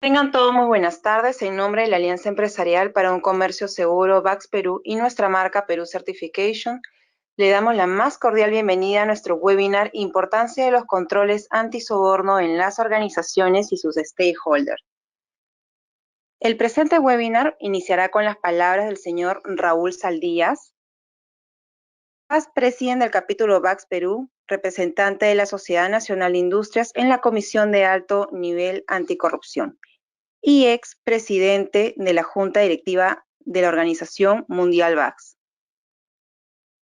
Tengan todos muy buenas tardes. En nombre de la Alianza Empresarial para un Comercio Seguro VAX Perú y nuestra marca Perú Certification, le damos la más cordial bienvenida a nuestro webinar Importancia de los controles antisoborno en las organizaciones y sus stakeholders. El presente webinar iniciará con las palabras del señor Raúl Saldías, presidente del capítulo VAX Perú, representante de la Sociedad Nacional de Industrias en la Comisión de Alto Nivel Anticorrupción y ex presidente de la Junta Directiva de la Organización Mundial VAX.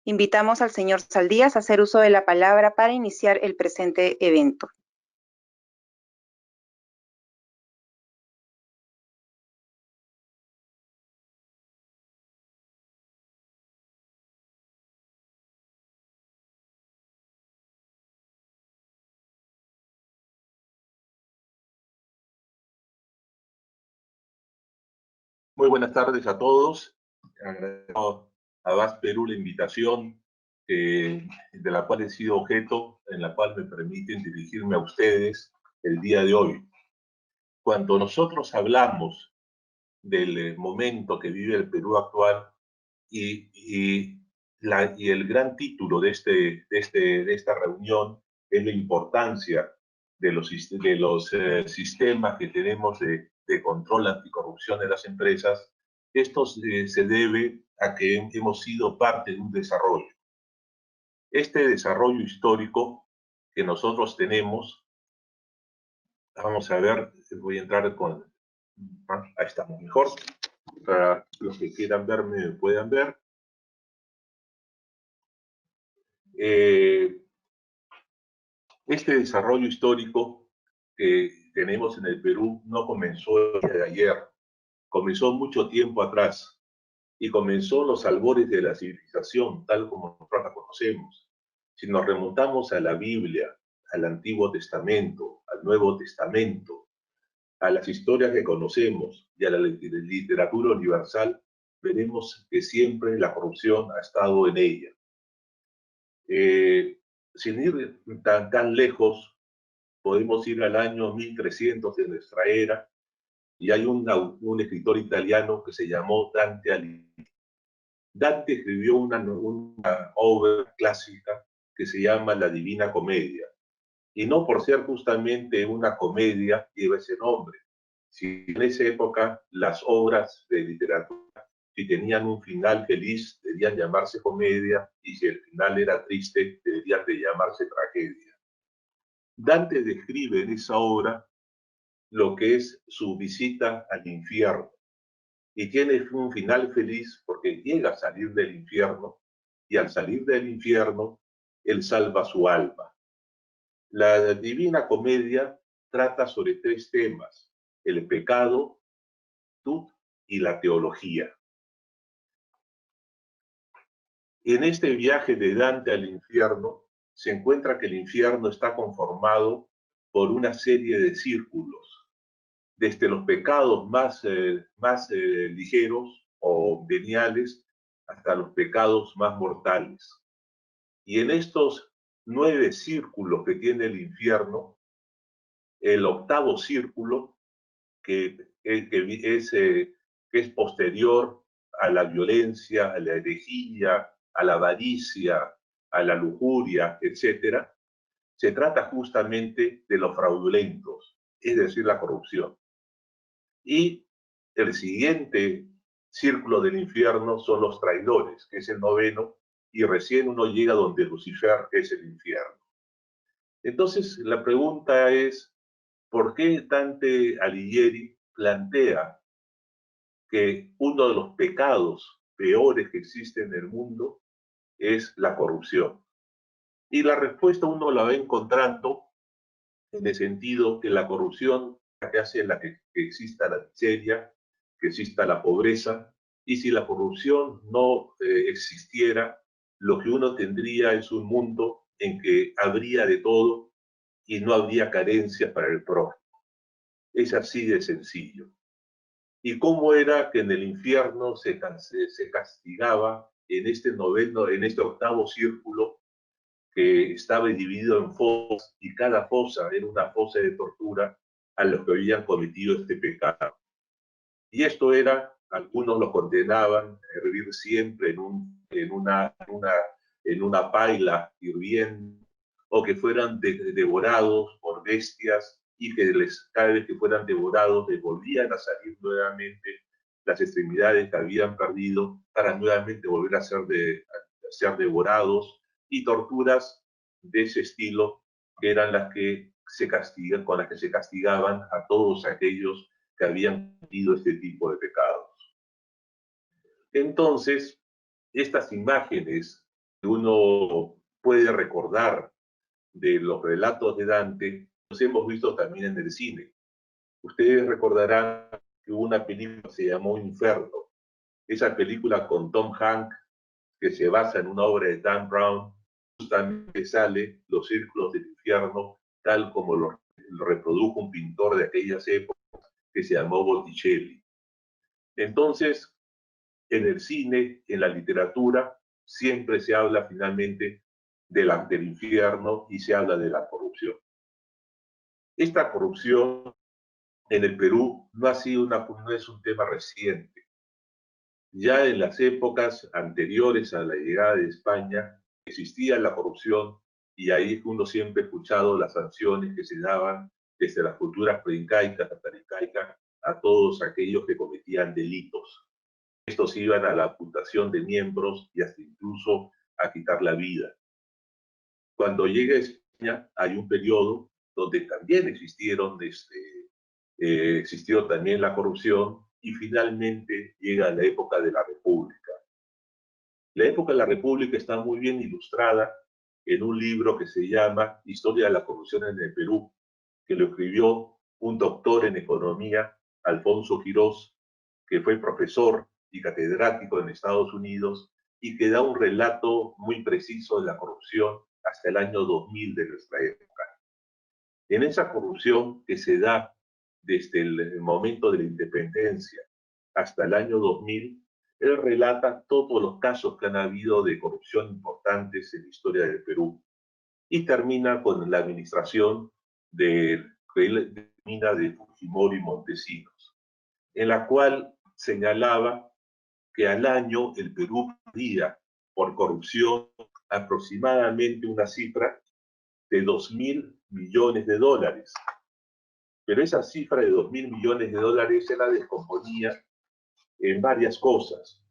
Invitamos al señor Saldías a hacer uso de la palabra para iniciar el presente evento. Muy buenas tardes a todos. Agradezco a VAX Perú la invitación de la cual he sido objeto, en la cual me permiten dirigirme a ustedes el día de hoy. Cuando nosotros hablamos del momento que vive el Perú actual y el gran título de esta reunión es la importancia de los sistemas que tenemos de control anticorrupción de las empresas. Esto se debe a que hemos sido parte de un desarrollo. Este desarrollo histórico que nosotros tenemos, vamos a ver, voy a entrar con... ahí estamos mejor. Para los que quieran verme, puedan ver. Este desarrollo histórico que tenemos en el Perú no comenzó el día de ayer, comenzó mucho tiempo atrás y comenzó los albores de la civilización tal como nosotros la conocemos. Si nos remontamos a la Biblia, al Antiguo Testamento, al Nuevo Testamento, a las historias que conocemos y a la literatura universal, veremos que siempre la corrupción ha estado en ella. Sin ir tan lejos, podemos ir al año 1300 de nuestra era y hay un escritor italiano que se llamó Dante Alighieri. Dante escribió una obra clásica que se llama La Divina Comedia, y no por ser justamente una comedia lleva ese nombre. Si en esa época las obras de literatura, si tenían un final feliz, debían llamarse comedia, y si el final era triste, deberían de llamarse tragedia. Dante describe en esa obra lo que es su visita al infierno, y tiene un final feliz porque llega a salir del infierno, y al salir del infierno, él salva su alma. La Divina Comedia trata sobre tres temas: el pecado, virtud y la teología. En este viaje de Dante al infierno, se encuentra que el infierno está conformado por una serie de círculos, desde los pecados más ligeros o veniales hasta los pecados más mortales. Y en estos 9 círculos que tiene el infierno, el octavo círculo, que es posterior a la violencia, a la herejía, a la avaricia, a la lujuria, etc., se trata justamente de los fraudulentos, es decir, la corrupción. Y el siguiente círculo del infierno son los traidores, que es el noveno, y recién uno llega donde Lucifer, que es el infierno. Entonces, la pregunta es, ¿por qué Dante Alighieri plantea que uno de los pecados peores que existen en el mundo es la corrupción? Y la respuesta uno la va encontrando en el sentido que la corrupción que hace que exista la miseria, que exista la pobreza, y si la corrupción no existiera, lo que uno tendría es un mundo en que habría de todo y no habría carencias para el prójimo. Es así de sencillo. ¿Y cómo era que en el infierno se castigaba en este octavo círculo, que estaba dividido en fosas, y cada fosa era una fosa de tortura? a los que habían cometido este pecado. Y esto era, algunos lo condenaban a hervir siempre en una paila hirviendo, o que fueran devorados por bestias y que cada vez que fueran devorados les volvían a salir nuevamente las extremidades que habían perdido para nuevamente volver a ser devorados, y torturas de ese estilo que eran las que con las que se castigaban a todos aquellos que habían cometido este tipo de pecados. Entonces, estas imágenes que uno puede recordar de los relatos de Dante, los hemos visto también en el cine. Ustedes recordarán que hubo una película que se llamó Inferno. Esa película con Tom Hanks, que se basa en una obra de Dan Brown, justamente sale los círculos del infierno, tal como lo reprodujo un pintor de aquellas épocas que se llamó Botticelli. Entonces, en el cine, en la literatura, siempre se habla finalmente del infierno y se habla de la corrupción. Esta corrupción en el Perú no es un tema reciente. Ya en las épocas anteriores a la llegada de España existía la corrupción, y ahí uno siempre ha escuchado las sanciones que se daban desde las culturas preincaicas hasta la incaica a todos aquellos que cometían delitos. Estos iban a la amputación de miembros y hasta incluso a quitar la vida. Cuando llega a España hay un periodo donde también existió también la corrupción, y finalmente llega la época de la República. La época de la República está muy bien ilustrada en un libro que se llama Historia de la corrupción en el Perú, que lo escribió un doctor en economía, Alfonso Quirós, que fue profesor y catedrático en Estados Unidos, y que da un relato muy preciso de la corrupción hasta el año 2000 de nuestra época. En esa corrupción que se da desde el momento de la independencia hasta el año 2000, él relata todos los casos que han habido de corrupción importantes en la historia del Perú, y termina con la administración que él denomina de Fujimori Montesinos, en la cual señalaba que al año el Perú perdía por corrupción aproximadamente una cifra de 2.000 millones de dólares. Pero esa cifra de 2.000 millones de dólares se la descomponía en varias cosas.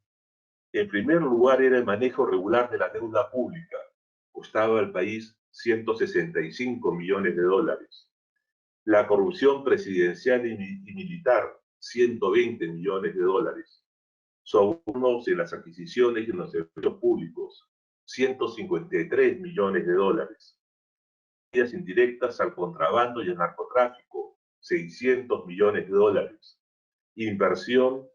En primer lugar, era el manejo regular de la deuda pública. Costaba al país 165 millones de dólares. La corrupción presidencial y militar, 120 millones de dólares. Sobornos en las adquisiciones y en los servicios públicos, 153 millones de dólares. Medidas indirectas al contrabando y al narcotráfico, 600 millones de dólares. Inversión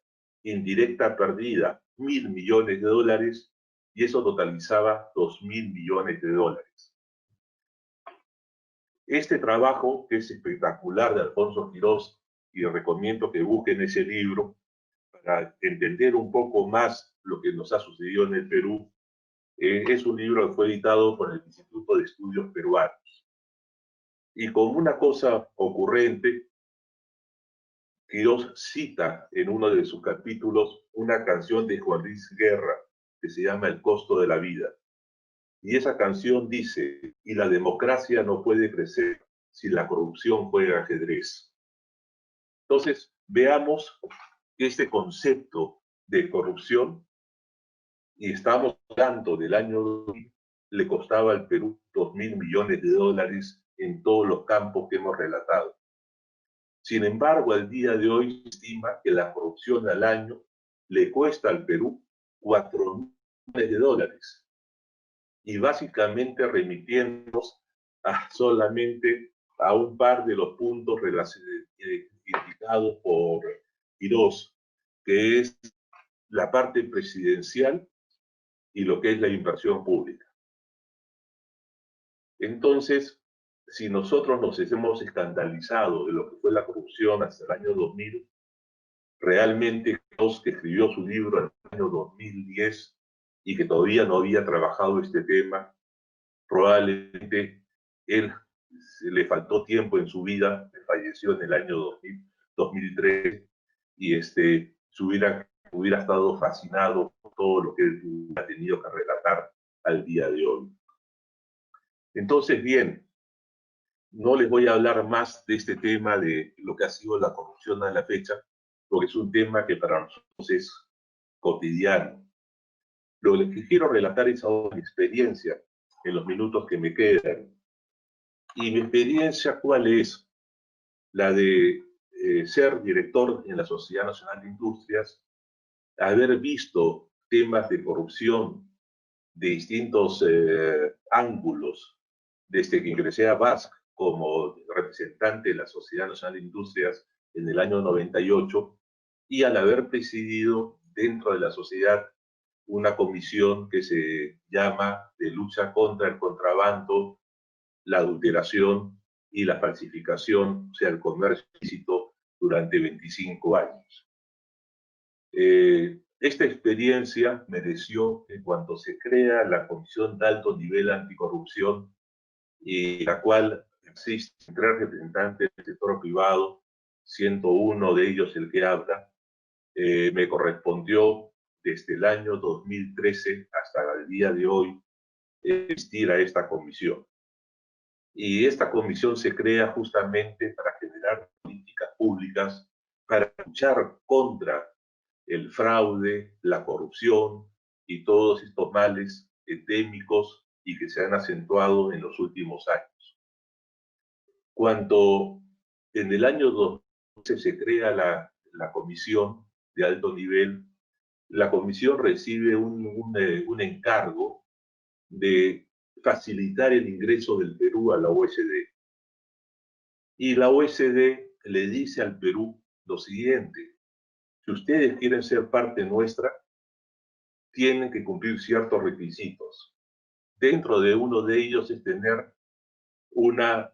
indirecta perdida, 1.000 millones de dólares, y eso totalizaba 2.000 millones de dólares. Este trabajo, que es espectacular, de Alfonso Quirós, y recomiendo que busquen ese libro para entender un poco más lo que nos ha sucedido en el Perú, es un libro que fue editado por el Instituto de Estudios Peruanos. Y como una cosa ocurrente, Quirós cita en uno de sus capítulos una canción de Juan Luis Guerra que se llama El costo de la vida. Y esa canción dice: y la democracia no puede crecer si la corrupción juega ajedrez. Entonces, veamos que este concepto de corrupción, y estamos hablando del año 2000, le costaba al Perú 2.000 millones de dólares en todos los campos que hemos relatado. Sin embargo, al día de hoy se estima que la corrupción al año le cuesta al Perú 4.000 millones de dólares. Y básicamente remitiéndonos solamente a un par de los puntos indicados por Quirós, que es la parte presidencial y lo que es la inversión pública. Entonces, si nosotros nos hemos escandalizado de lo que fue la corrupción hasta el año 2000, realmente Quirós, que escribió su libro en el año 2010 y que todavía no había trabajado este tema, probablemente él le faltó tiempo en su vida, falleció en el año 2003, y hubiera estado fascinado por todo lo que él ha tenido que relatar al día de hoy. Entonces, bien, no les voy a hablar más de este tema de lo que ha sido la corrupción a la fecha, porque es un tema que para nosotros es cotidiano. Lo que quiero relatar es ahora mi experiencia en los minutos que me quedan. Y mi experiencia, ¿cuál es? La de ser director en la Sociedad Nacional de Industrias, haber visto temas de corrupción de distintos ángulos, desde que ingresé a BASC como representante de la Sociedad Nacional de Industrias en el año 98, y al haber presidido dentro de la sociedad una comisión que se llama de lucha contra el contrabando, la adulteración y la falsificación, o sea, el comercio ilícito, durante 25 años. Esta experiencia mereció que cuando se crea la Comisión de Alto Nivel Anticorrupción, y la cual existen 3 representantes del sector privado, siendo uno de ellos el que habla, me correspondió desde el año 2013 hasta el día de hoy asistir a esta comisión. Y esta comisión se crea justamente para generar políticas públicas para luchar contra el fraude, la corrupción y todos estos males endémicos y que se han acentuado en los últimos años. Cuando en el año 2012 se crea la comisión de alto nivel, la comisión recibe un encargo de facilitar el ingreso del Perú a la OECD. Y la OECD le dice al Perú lo siguiente: si ustedes quieren ser parte nuestra, tienen que cumplir ciertos requisitos. Dentro de uno de ellos es tener una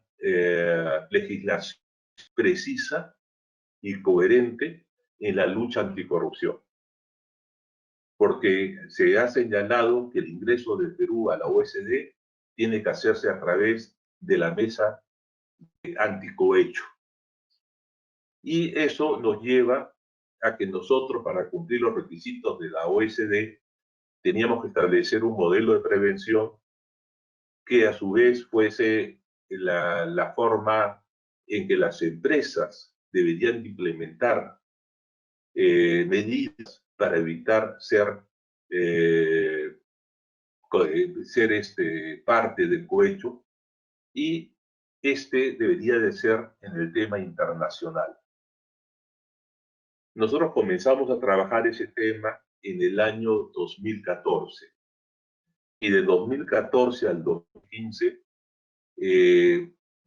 legislación precisa y coherente en la lucha anticorrupción. Porque se ha señalado que el ingreso del Perú a la OECD tiene que hacerse a través de la mesa anticohecho. Y eso nos lleva a que nosotros, para cumplir los requisitos de la OECD, teníamos que establecer un modelo de prevención que a su vez fuese la forma en que las empresas deberían implementar medidas para evitar ser parte del cohecho, y debería de ser en el tema internacional. Nosotros comenzamos a trabajar ese tema en el año 2014, y de 2014 al 2015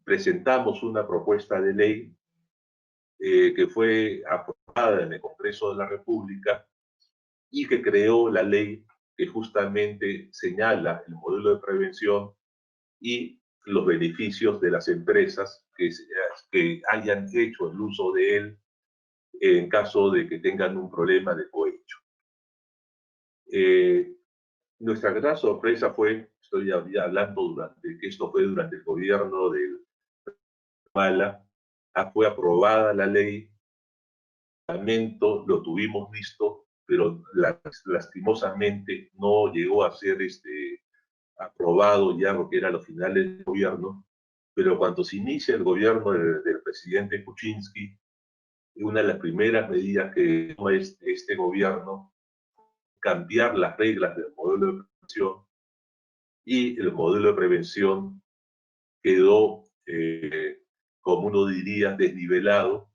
presentamos una propuesta de ley que fue aprobada en el Congreso de la República y que creó la ley que justamente señala el modelo de prevención y los beneficios de las empresas que hayan hecho el uso de él en caso de que tengan un problema de cohecho. Nuestra gran sorpresa fue, estoy hablando que esto fue durante el gobierno de Mala, fue aprobada la ley, lo tuvimos listo, pero lastimosamente no llegó a ser aprobado ya porque era los finales del gobierno. Pero cuando se inicia el gobierno del presidente Kuczynski, una de las primeras medidas que toma este gobierno, cambiar las reglas del modelo de prevención, y el modelo de prevención quedó, como uno diría, desnivelado,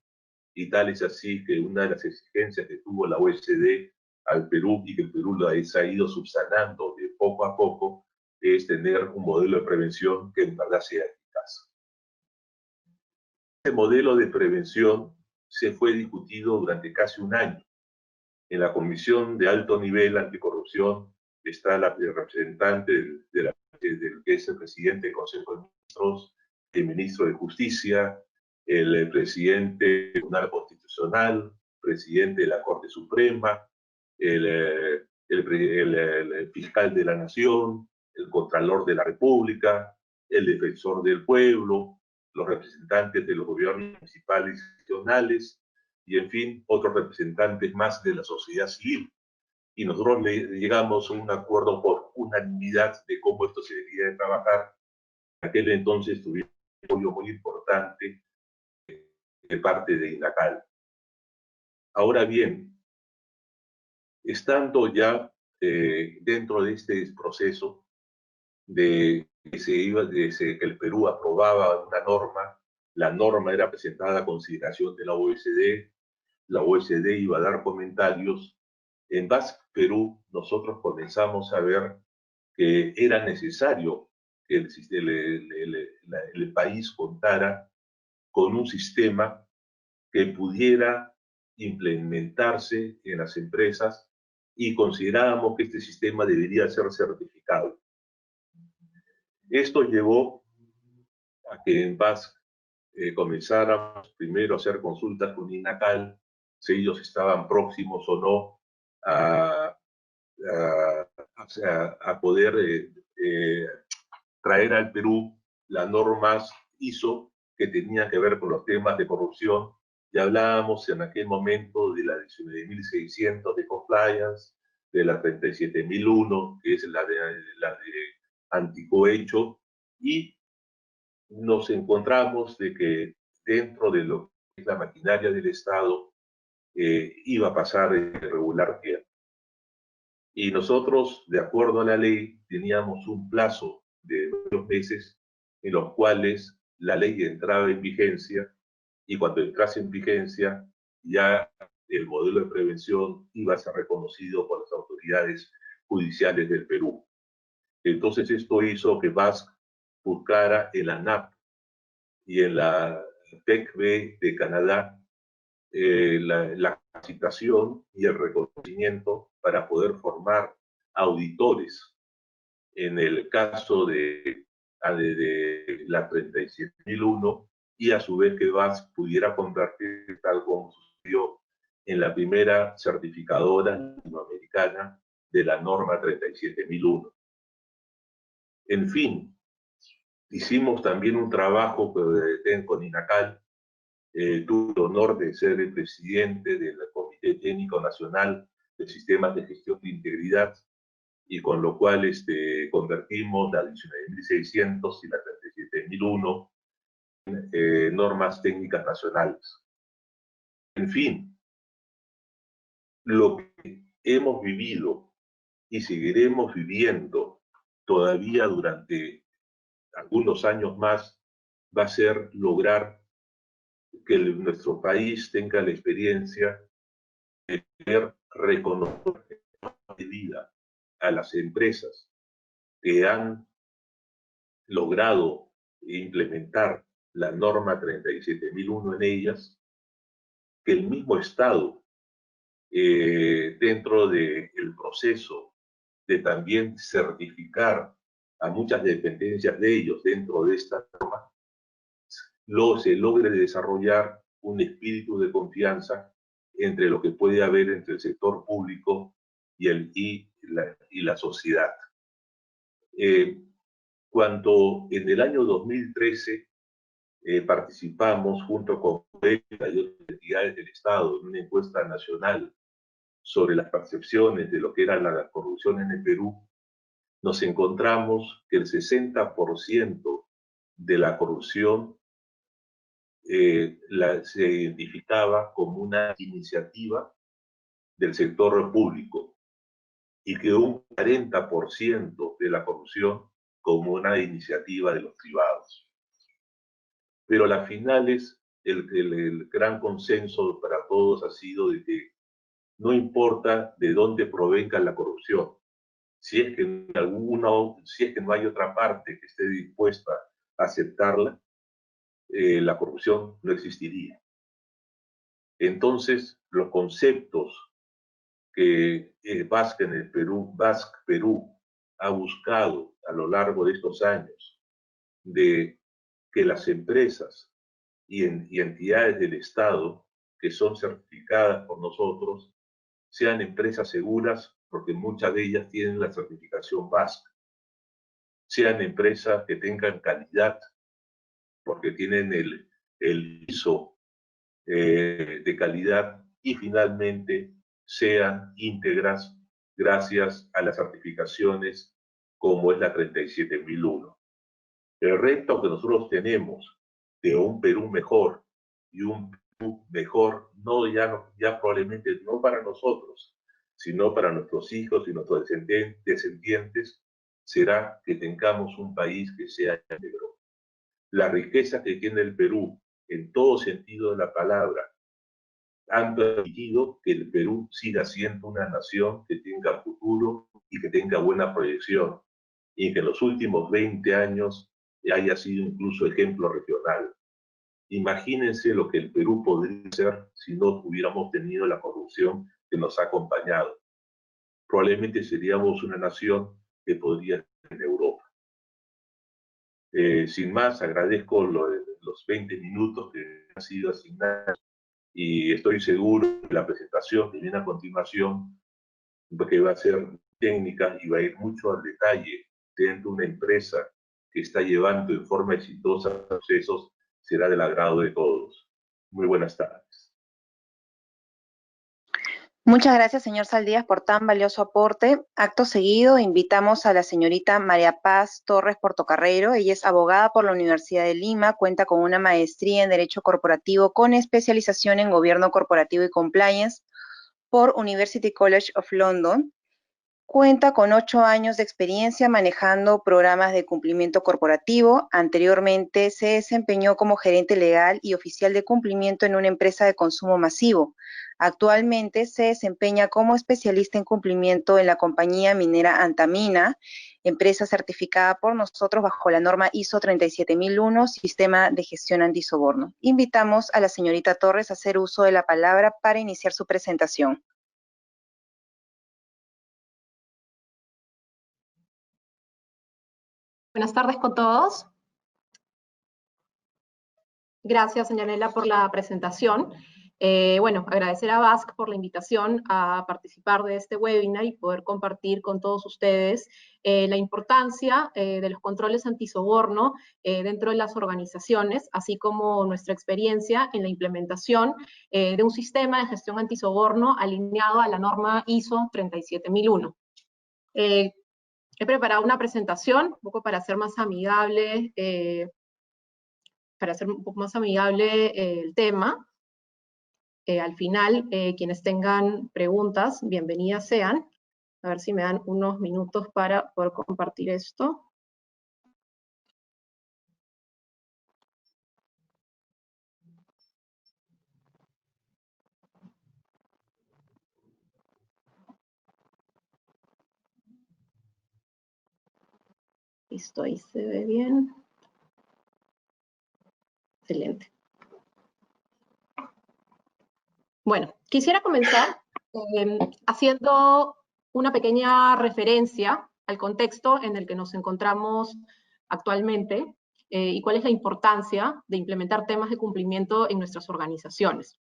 y tal es así que una de las exigencias que tuvo la OECD al Perú, y que el Perú lo ha ido subsanando de poco a poco, es tener un modelo de prevención que en verdad sea eficaz. Este modelo de prevención se fue discutido durante casi un año. En la Comisión de Alto Nivel Anticorrupción está la representante del que es el presidente del Consejo de Ministros, el ministro de Justicia, el presidente del Tribunal Constitucional, presidente de la Corte Suprema, el fiscal de la Nación, el Contralor de la República, el defensor del pueblo, los representantes de los gobiernos municipales y regionales, y en fin, otros representantes más de la sociedad civil. Y nosotros llegamos a un acuerdo por unanimidad de cómo esto se debía de trabajar. En aquel entonces tuvimos un apoyo muy importante de parte de INACAL. Ahora bien, estando ya dentro de este proceso de que el Perú aprobaba una norma, la norma era presentada a consideración de la OSD iba a dar comentarios. En Basque Perú nosotros comenzamos a ver que era necesario que el país contara con un sistema que pudiera implementarse en las empresas y considerábamos que este sistema debería ser certificado. Esto llevó a que en Basque comenzáramos primero a hacer consultas con INACAL, si ellos estaban próximos o no a poder traer al Perú las normas ISO que tenían que ver con los temas de corrupción. Ya hablábamos en aquel momento de la 19.600 de compliance, de la 37.001, que es la de anticohecho, y nos encontramos de que dentro de lo que es la maquinaria del Estado iba a pasar irregular tiempo. Y nosotros, de acuerdo a la ley, teníamos un plazo de varios meses en los cuales la ley entraba en vigencia y cuando entrase en vigencia ya el modelo de prevención iba a ser reconocido por las autoridades judiciales del Perú. Entonces esto hizo que Basque buscara en la ANAP y en la PECB de Canadá la capacitación y el reconocimiento para poder formar auditores. En el caso de la 37.001 y a su vez que VAS pudiera convertir, tal como sucedió, en la primera certificadora latinoamericana de la norma 37.001. En fin, hicimos también un trabajo con INACAL. Tuve el honor de ser el presidente del Comité Técnico Nacional de Sistemas de Gestión de Integridad y con lo cual convertimos la 19.600 y la 37.001 en normas técnicas nacionales. En fin, lo que hemos vivido y seguiremos viviendo todavía durante algunos años más va a ser lograr que nuestro país tenga la experiencia de poder reconocer de vida a las empresas que han logrado implementar la norma 37.001 en ellas, que el mismo Estado, dentro del proceso de también certificar a muchas dependencias de ellos dentro de esta norma, se logre desarrollar un espíritu de confianza entre lo que puede haber entre el sector público y la sociedad. Cuando en el año 2013 participamos junto con otras entidades del Estado en una encuesta nacional sobre las percepciones de lo que era la corrupción en el Perú, nos encontramos que el 60% de la corrupción se identificaba como una iniciativa del sector público y que un 40% de la corrupción como una iniciativa de los privados. Pero a las finales, el gran consenso para todos ha sido de que no importa de dónde provenga la corrupción, si es que no hay otra parte que esté dispuesta a aceptarla, la corrupción no existiría. Entonces, los conceptos que Basque Perú ha buscado a lo largo de estos años de que las empresas y entidades del Estado que son certificadas por nosotros sean empresas seguras, porque muchas de ellas tienen la certificación Basque, sean empresas que tengan calidad, porque tienen el ISO de calidad, y finalmente sean íntegras gracias a las certificaciones como es la 37001. El reto que nosotros tenemos de un Perú mejor y un Perú mejor, ya probablemente no para nosotros, sino para nuestros hijos y nuestros descendientes, será que tengamos un país que sea íntegro. La riqueza que tiene el Perú, en todo sentido de la palabra, han permitido que el Perú siga siendo una nación que tenga futuro y que tenga buena proyección, y que en los últimos 20 años haya sido incluso ejemplo regional. Imagínense lo que el Perú podría ser si no hubiéramos tenido la corrupción que nos ha acompañado. Probablemente seríamos una nación que podría estar en Europa. Sin más, agradezco los 20 minutos que han sido asignados, y estoy seguro que la presentación que viene a continuación, que va a ser técnica y va a ir mucho al detalle dentro de una empresa que está llevando en forma exitosa procesos, será del agrado de todos. Muy buenas tardes. Muchas gracias, señor Saldías, por tan valioso aporte. Acto seguido, invitamos a la señorita María Paz Torres Portocarrero. Ella es abogada por la Universidad de Lima, cuenta con una maestría en Derecho Corporativo con especialización en Gobierno Corporativo y Compliance por University College of London. Cuenta con 8 años de experiencia manejando programas de cumplimiento corporativo. Anteriormente se desempeñó como gerente legal y oficial de cumplimiento en una empresa de consumo masivo. Actualmente se desempeña como especialista en cumplimiento en la compañía minera Antamina, empresa certificada por nosotros bajo la norma ISO 37001, Sistema de Gestión Antisoborno. Invitamos a la señorita Torres a hacer uso de la palabra para iniciar su presentación. Buenas tardes con todos. Gracias, Yanela, por la presentación. Bueno, agradecer a BASC por la invitación a participar de este webinar y poder compartir con todos ustedes la importancia de los controles antisoborno dentro de las organizaciones, así como nuestra experiencia en la implementación de un sistema de gestión antisoborno alineado a la norma ISO 37001. He preparado una presentación un poco para hacer más amigable, el tema. Al final, quienes tengan preguntas, bienvenidas sean. A ver si me dan unos minutos para poder compartir esto. Listo, ahí se ve bien. Excelente. Bueno, quisiera comenzar haciendo una pequeña referencia al contexto en el que nos encontramos actualmente y cuál es la importancia de implementar temas de cumplimiento en nuestras organizaciones.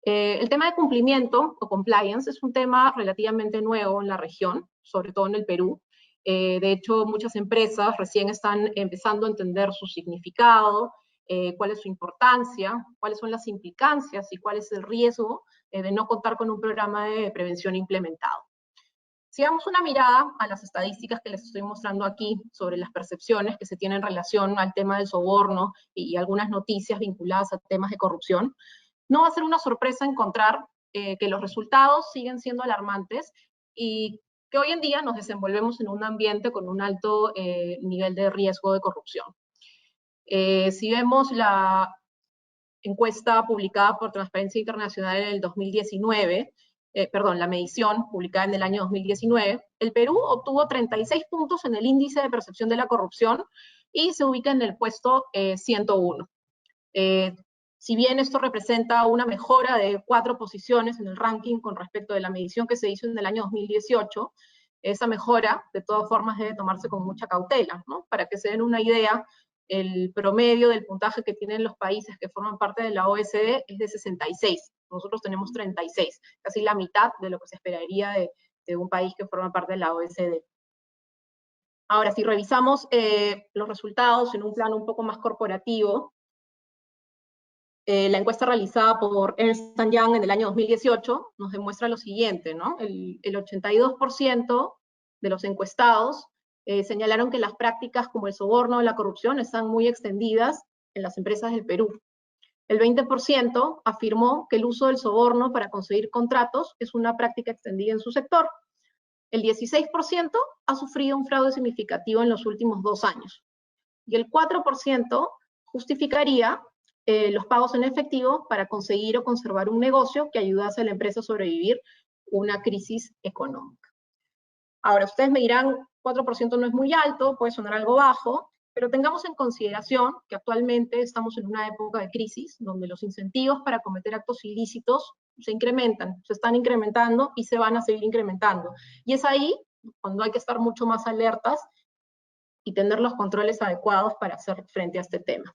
El tema de cumplimiento o compliance es un tema relativamente nuevo en la región, sobre todo en el Perú. De hecho, muchas empresas recién están empezando a entender su significado, cuál es su importancia, cuáles son las implicancias y cuál es el riesgo de no contar con un programa de prevención implementado. Si damos una mirada a las estadísticas que les estoy mostrando aquí sobre las percepciones que se tienen en relación al tema del soborno y algunas noticias vinculadas a temas de corrupción, no va a ser una sorpresa encontrar que los resultados siguen siendo alarmantes y que hoy en día nos desenvolvemos en un ambiente con un alto nivel de riesgo de corrupción. Si vemos la encuesta publicada por Transparencia Internacional en el 2019, la medición publicada en el año 2019, el Perú obtuvo 36 puntos en el índice de percepción de la corrupción y se ubica en el puesto 101. Si bien esto representa una mejora de 4 posiciones en el ranking con respecto de la medición que se hizo en el año 2018, esa mejora, de todas formas, debe tomarse con mucha cautela, ¿no? Para que se den una idea, el promedio del puntaje que tienen los países que forman parte de la OECD es de 66. Nosotros tenemos 36, casi la mitad de lo que se esperaría de un país que forma parte de la OECD. Ahora, si revisamos los resultados en un plano un poco más corporativo, la encuesta realizada por Ernst & Young en el año 2018 nos demuestra lo siguiente, ¿no? El 82% de los encuestados señalaron que las prácticas como el soborno o la corrupción están muy extendidas en las empresas del Perú. El 20% afirmó que el uso del soborno para conseguir contratos es una práctica extendida en su sector. El 16% ha sufrido un fraude significativo en los últimos 2 años. Y el 4% justificaría los pagos en efectivo para conseguir o conservar un negocio que ayudase a la empresa a sobrevivir una crisis económica. Ahora, ustedes me dirán, 4% no es muy alto, puede sonar algo bajo, pero tengamos en consideración que actualmente estamos en una época de crisis donde los incentivos para cometer actos ilícitos se incrementan, se están incrementando y se van a seguir incrementando. Y es ahí cuando hay que estar mucho más alertas y tener los controles adecuados para hacer frente a este tema.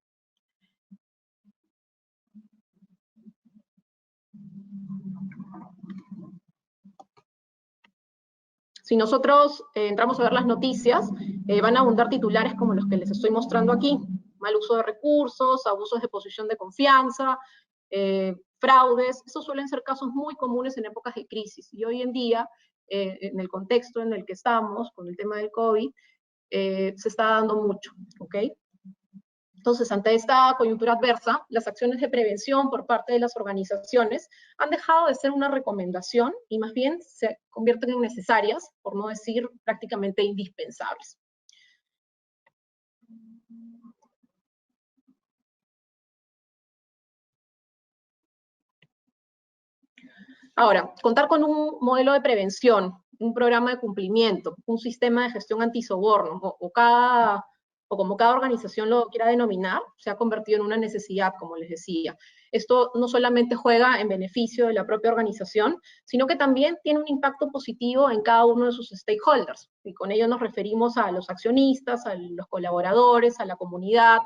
Si nosotros entramos a ver las noticias, van a abundar titulares como los que les estoy mostrando aquí. Mal uso de recursos, abusos de posición de confianza, fraudes. Esos suelen ser casos muy comunes en épocas de crisis. Y hoy en día, en el contexto en el que estamos, con el tema del COVID, se está dando mucho, ¿ok? Entonces, ante esta coyuntura adversa, las acciones de prevención por parte de las organizaciones han dejado de ser una recomendación y más bien se convierten en necesarias, por no decir prácticamente indispensables. Ahora, contar con un modelo de prevención, un programa de cumplimiento, un sistema de gestión antisoborno, o como cada organización lo quiera denominar, se ha convertido en una necesidad, como les decía. Esto no solamente juega en beneficio de la propia organización, sino que también tiene un impacto positivo en cada uno de sus stakeholders. Y con ello nos referimos a los accionistas, a los colaboradores, a la comunidad,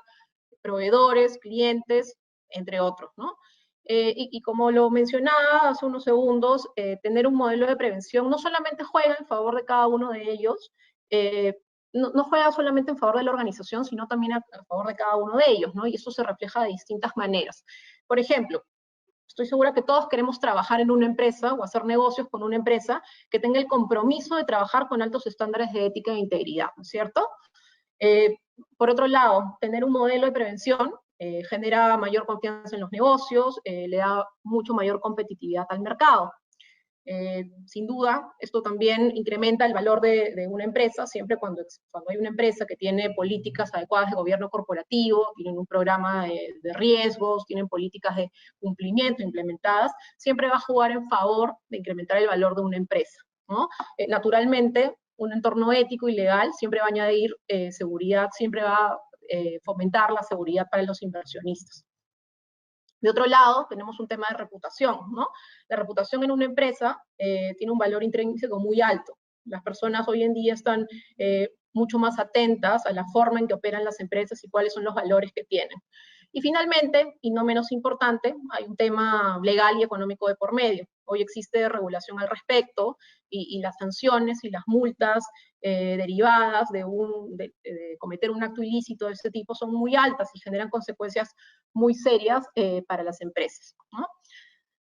proveedores, clientes, entre otros, ¿no? Y como lo mencionaba hace unos segundos, tener un modelo de prevención no solamente juega en favor de cada uno de ellos, no juega solamente en favor de la organización, sino también a favor de cada uno de ellos, ¿no? Y eso se refleja de distintas maneras. Por ejemplo, estoy segura que todos queremos trabajar en una empresa o hacer negocios con una empresa que tenga el compromiso de trabajar con altos estándares de ética e integridad, ¿no es cierto? Por otro lado, tener un modelo de prevención genera mayor confianza en los negocios, le da mucho mayor competitividad al mercado. Sin duda, esto también incrementa el valor de una empresa, siempre cuando hay una empresa que tiene políticas adecuadas de gobierno corporativo, tienen un programa de riesgos, tienen políticas de cumplimiento implementadas, siempre va a jugar en favor de incrementar el valor de una empresa, ¿no? Naturalmente, un entorno ético y legal siempre va a añadir seguridad, siempre va a fomentar la seguridad para los inversionistas. De otro lado, tenemos un tema de reputación, ¿no? La reputación en una empresa tiene un valor intrínseco muy alto. Las personas hoy en día están mucho más atentas a la forma en que operan las empresas y cuáles son los valores que tienen. Y finalmente, y no menos importante, hay un tema legal y económico de por medio. Hoy existe regulación al respecto y las sanciones y las multas derivadas de cometer un acto ilícito de este tipo son muy altas y generan consecuencias muy serias para las empresas, ¿no?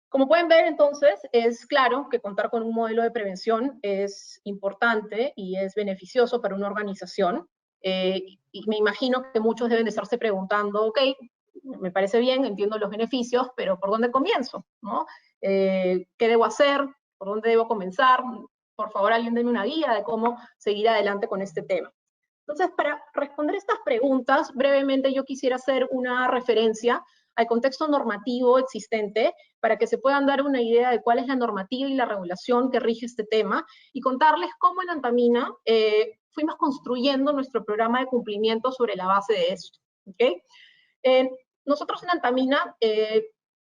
Como pueden ver, entonces, es claro que contar con un modelo de prevención es importante y es beneficioso para una organización. Y me imagino que muchos deben de estarse preguntando, ok, me parece bien, entiendo los beneficios, pero ¿por dónde comienzo? ¿No? ¿Qué debo hacer? ¿Por dónde debo comenzar? Por favor, alguien denme una guía de cómo seguir adelante con este tema. Entonces, para responder estas preguntas, brevemente yo quisiera hacer una referencia al contexto normativo existente para que se puedan dar una idea de cuál es la normativa y la regulación que rige este tema y contarles cómo en Antamina fuimos construyendo nuestro programa de cumplimiento sobre la base de esto. ¿Okay? Nosotros en Antamina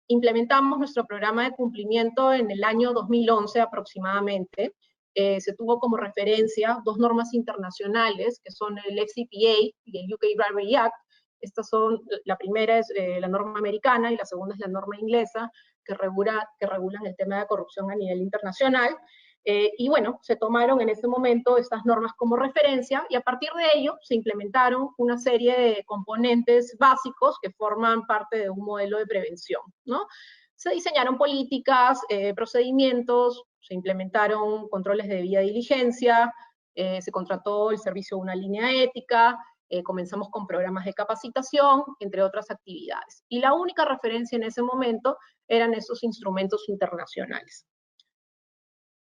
implementamos nuestro programa de cumplimiento en el año 2011 aproximadamente. Se tuvo como referencia 2 normas internacionales, que son el FCPA y el UK Bribery Act. Estas son, la primera es la norma americana y la segunda es la norma inglesa, que regulan el tema de corrupción a nivel internacional. Y bueno, se tomaron en ese momento estas normas como referencia y a partir de ello se implementaron una serie de componentes básicos que forman parte de un modelo de prevención, ¿no? Se diseñaron políticas, procedimientos, se implementaron controles de debida diligencia, se contrató el servicio de una línea ética, comenzamos con programas de capacitación, entre otras actividades. Y la única referencia en ese momento eran esos instrumentos internacionales.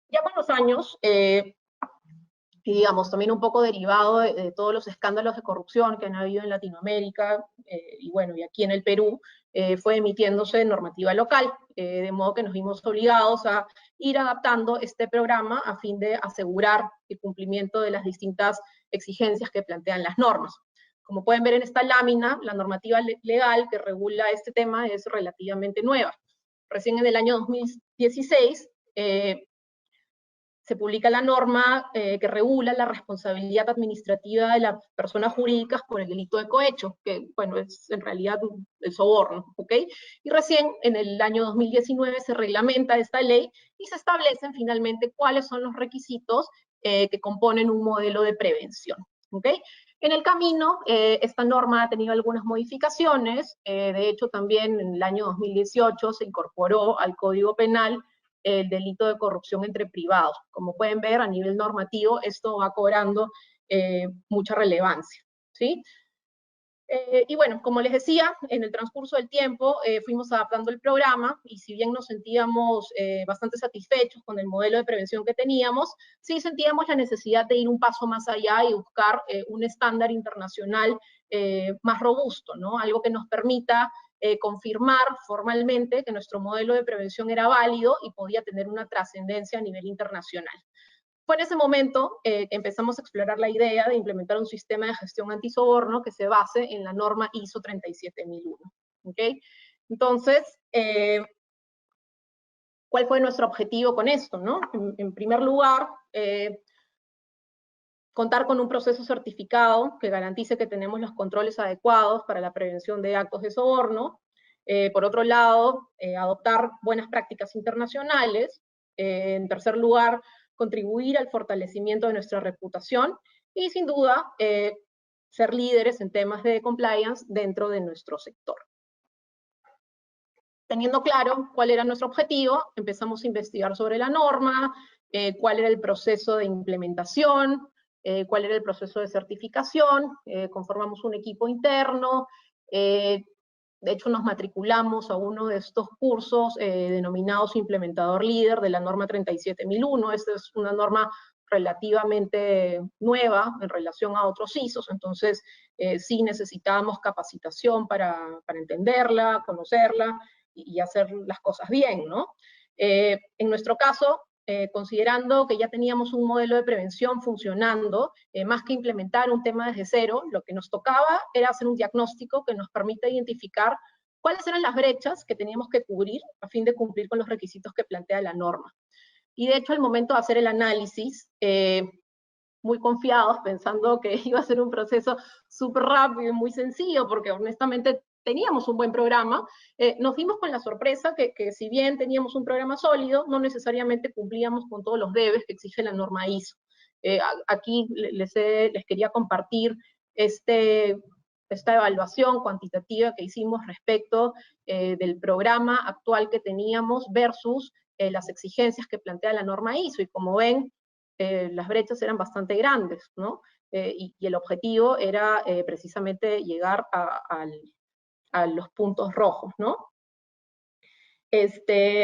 Ya con los años, y digamos, también un poco derivado de todos los escándalos de corrupción que han habido en Latinoamérica, y bueno, y aquí en el Perú, fue emitiéndose normativa local, de modo que nos vimos obligados a ir adaptando este programa a fin de asegurar el cumplimiento de las distintas exigencias que plantean las normas. Como pueden ver en esta lámina, la normativa legal que regula este tema es relativamente nueva. Recién en el año 2016, se publica la norma que regula la responsabilidad administrativa de las personas jurídicas por el delito de cohecho, que, bueno, es en realidad el soborno, ¿ok? Y recién en el año 2019 se reglamenta esta ley y se establecen finalmente cuáles son los requisitos que componen un modelo de prevención, ¿ok? En el camino, esta norma ha tenido algunas modificaciones, de hecho también en el año 2018 se incorporó al Código Penal el delito de corrupción entre privados. Como pueden ver, a nivel normativo, esto va cobrando mucha relevancia, ¿sí? Y bueno, como les decía, en el transcurso del tiempo fuimos adaptando el programa y si bien nos sentíamos bastante satisfechos con el modelo de prevención que teníamos, sí sentíamos la necesidad de ir un paso más allá y buscar un estándar internacional más robusto, ¿no? Algo que nos permita confirmar formalmente que nuestro modelo de prevención era válido y podía tener una trascendencia a nivel internacional. Fue en ese momento que empezamos a explorar la idea de implementar un sistema de gestión antisoborno que se base en la norma ISO 37001. ¿Okay? Entonces, ¿cuál fue nuestro objetivo con esto? ¿No? En primer lugar, contar con un proceso certificado que garantice que tenemos los controles adecuados para la prevención de actos de soborno. Por otro lado, adoptar buenas prácticas internacionales. En tercer lugar, contribuir al fortalecimiento de nuestra reputación y, sin duda, ser líderes en temas de compliance dentro de nuestro sector. Teniendo claro cuál era nuestro objetivo, empezamos a investigar sobre la norma, cuál era el proceso de implementación, cuál era el proceso de certificación, conformamos un equipo interno, de hecho nos matriculamos a uno de estos cursos denominados Implementador Líder de la norma 37001, esta es una norma relativamente nueva en relación a otros ISOs, entonces sí necesitábamos capacitación para entenderla, conocerla y hacer las cosas bien, ¿no? En nuestro caso, considerando que ya teníamos un modelo de prevención funcionando, más que implementar un tema desde cero, lo que nos tocaba era hacer un diagnóstico que nos permita identificar cuáles eran las brechas que teníamos que cubrir a fin de cumplir con los requisitos que plantea la norma. Y de hecho, al momento de hacer el análisis, muy confiados, pensando que iba a ser un proceso súper rápido y muy sencillo, porque honestamente teníamos un buen programa, nos dimos con la sorpresa que si bien teníamos un programa sólido, no necesariamente cumplíamos con todos los debes que exige la norma ISO. Aquí les quería compartir esta evaluación cuantitativa que hicimos respecto del programa actual que teníamos versus las exigencias que plantea la norma ISO, y como ven, las brechas eran bastante grandes, ¿no? Y el objetivo era precisamente llegar a los puntos rojos, ¿no?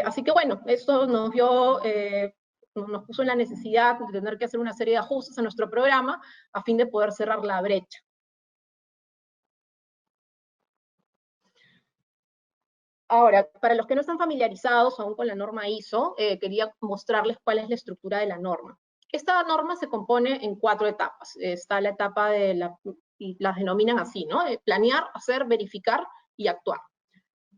Así que bueno, esto nos puso en la necesidad de tener que hacer una serie de ajustes a nuestro programa a fin de poder cerrar la brecha. Ahora, para los que no están familiarizados aún con la norma ISO, quería mostrarles cuál es la estructura de la norma. Esta norma se compone en 4 etapas. Está la etapa de las denominan así, ¿no? Planear, hacer, verificar y actuar.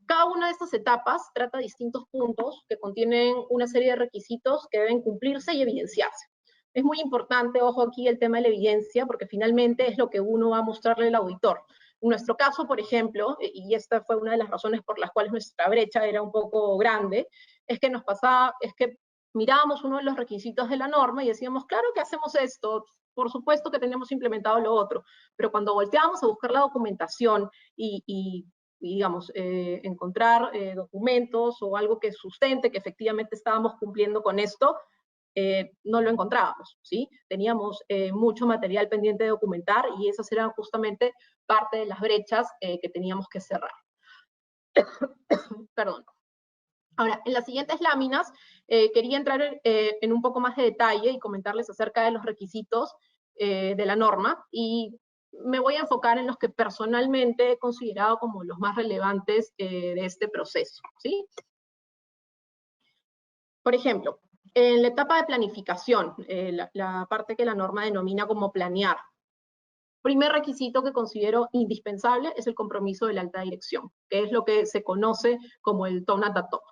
Cada una de estas etapas trata distintos puntos que contienen una serie de requisitos que deben cumplirse y evidenciarse. Es muy importante, ojo aquí, el tema de la evidencia, porque finalmente es lo que uno va a mostrarle al auditor. En nuestro caso, por ejemplo, y esta fue una de las razones por las cuales nuestra brecha era un poco grande, es que mirábamos uno de los requisitos de la norma y decíamos, claro que hacemos esto, por supuesto que tenemos implementado lo otro, pero cuando volteábamos a buscar la documentación y digamos, encontrar documentos o algo que sustente que efectivamente estábamos cumpliendo con esto, no lo encontrábamos, ¿sí? Teníamos mucho material pendiente de documentar y esas eran justamente parte de las brechas que teníamos que cerrar. Perdón. Ahora, en las siguientes láminas quería entrar en un poco más de detalle y comentarles acerca de los requisitos de la norma, y me voy a enfocar en los que personalmente he considerado como los más relevantes de este proceso, ¿sí? Por ejemplo, en la etapa de planificación, la parte que la norma denomina como planear, primer requisito que considero indispensable es el compromiso de la alta dirección, que es lo que se conoce como el tone at the top.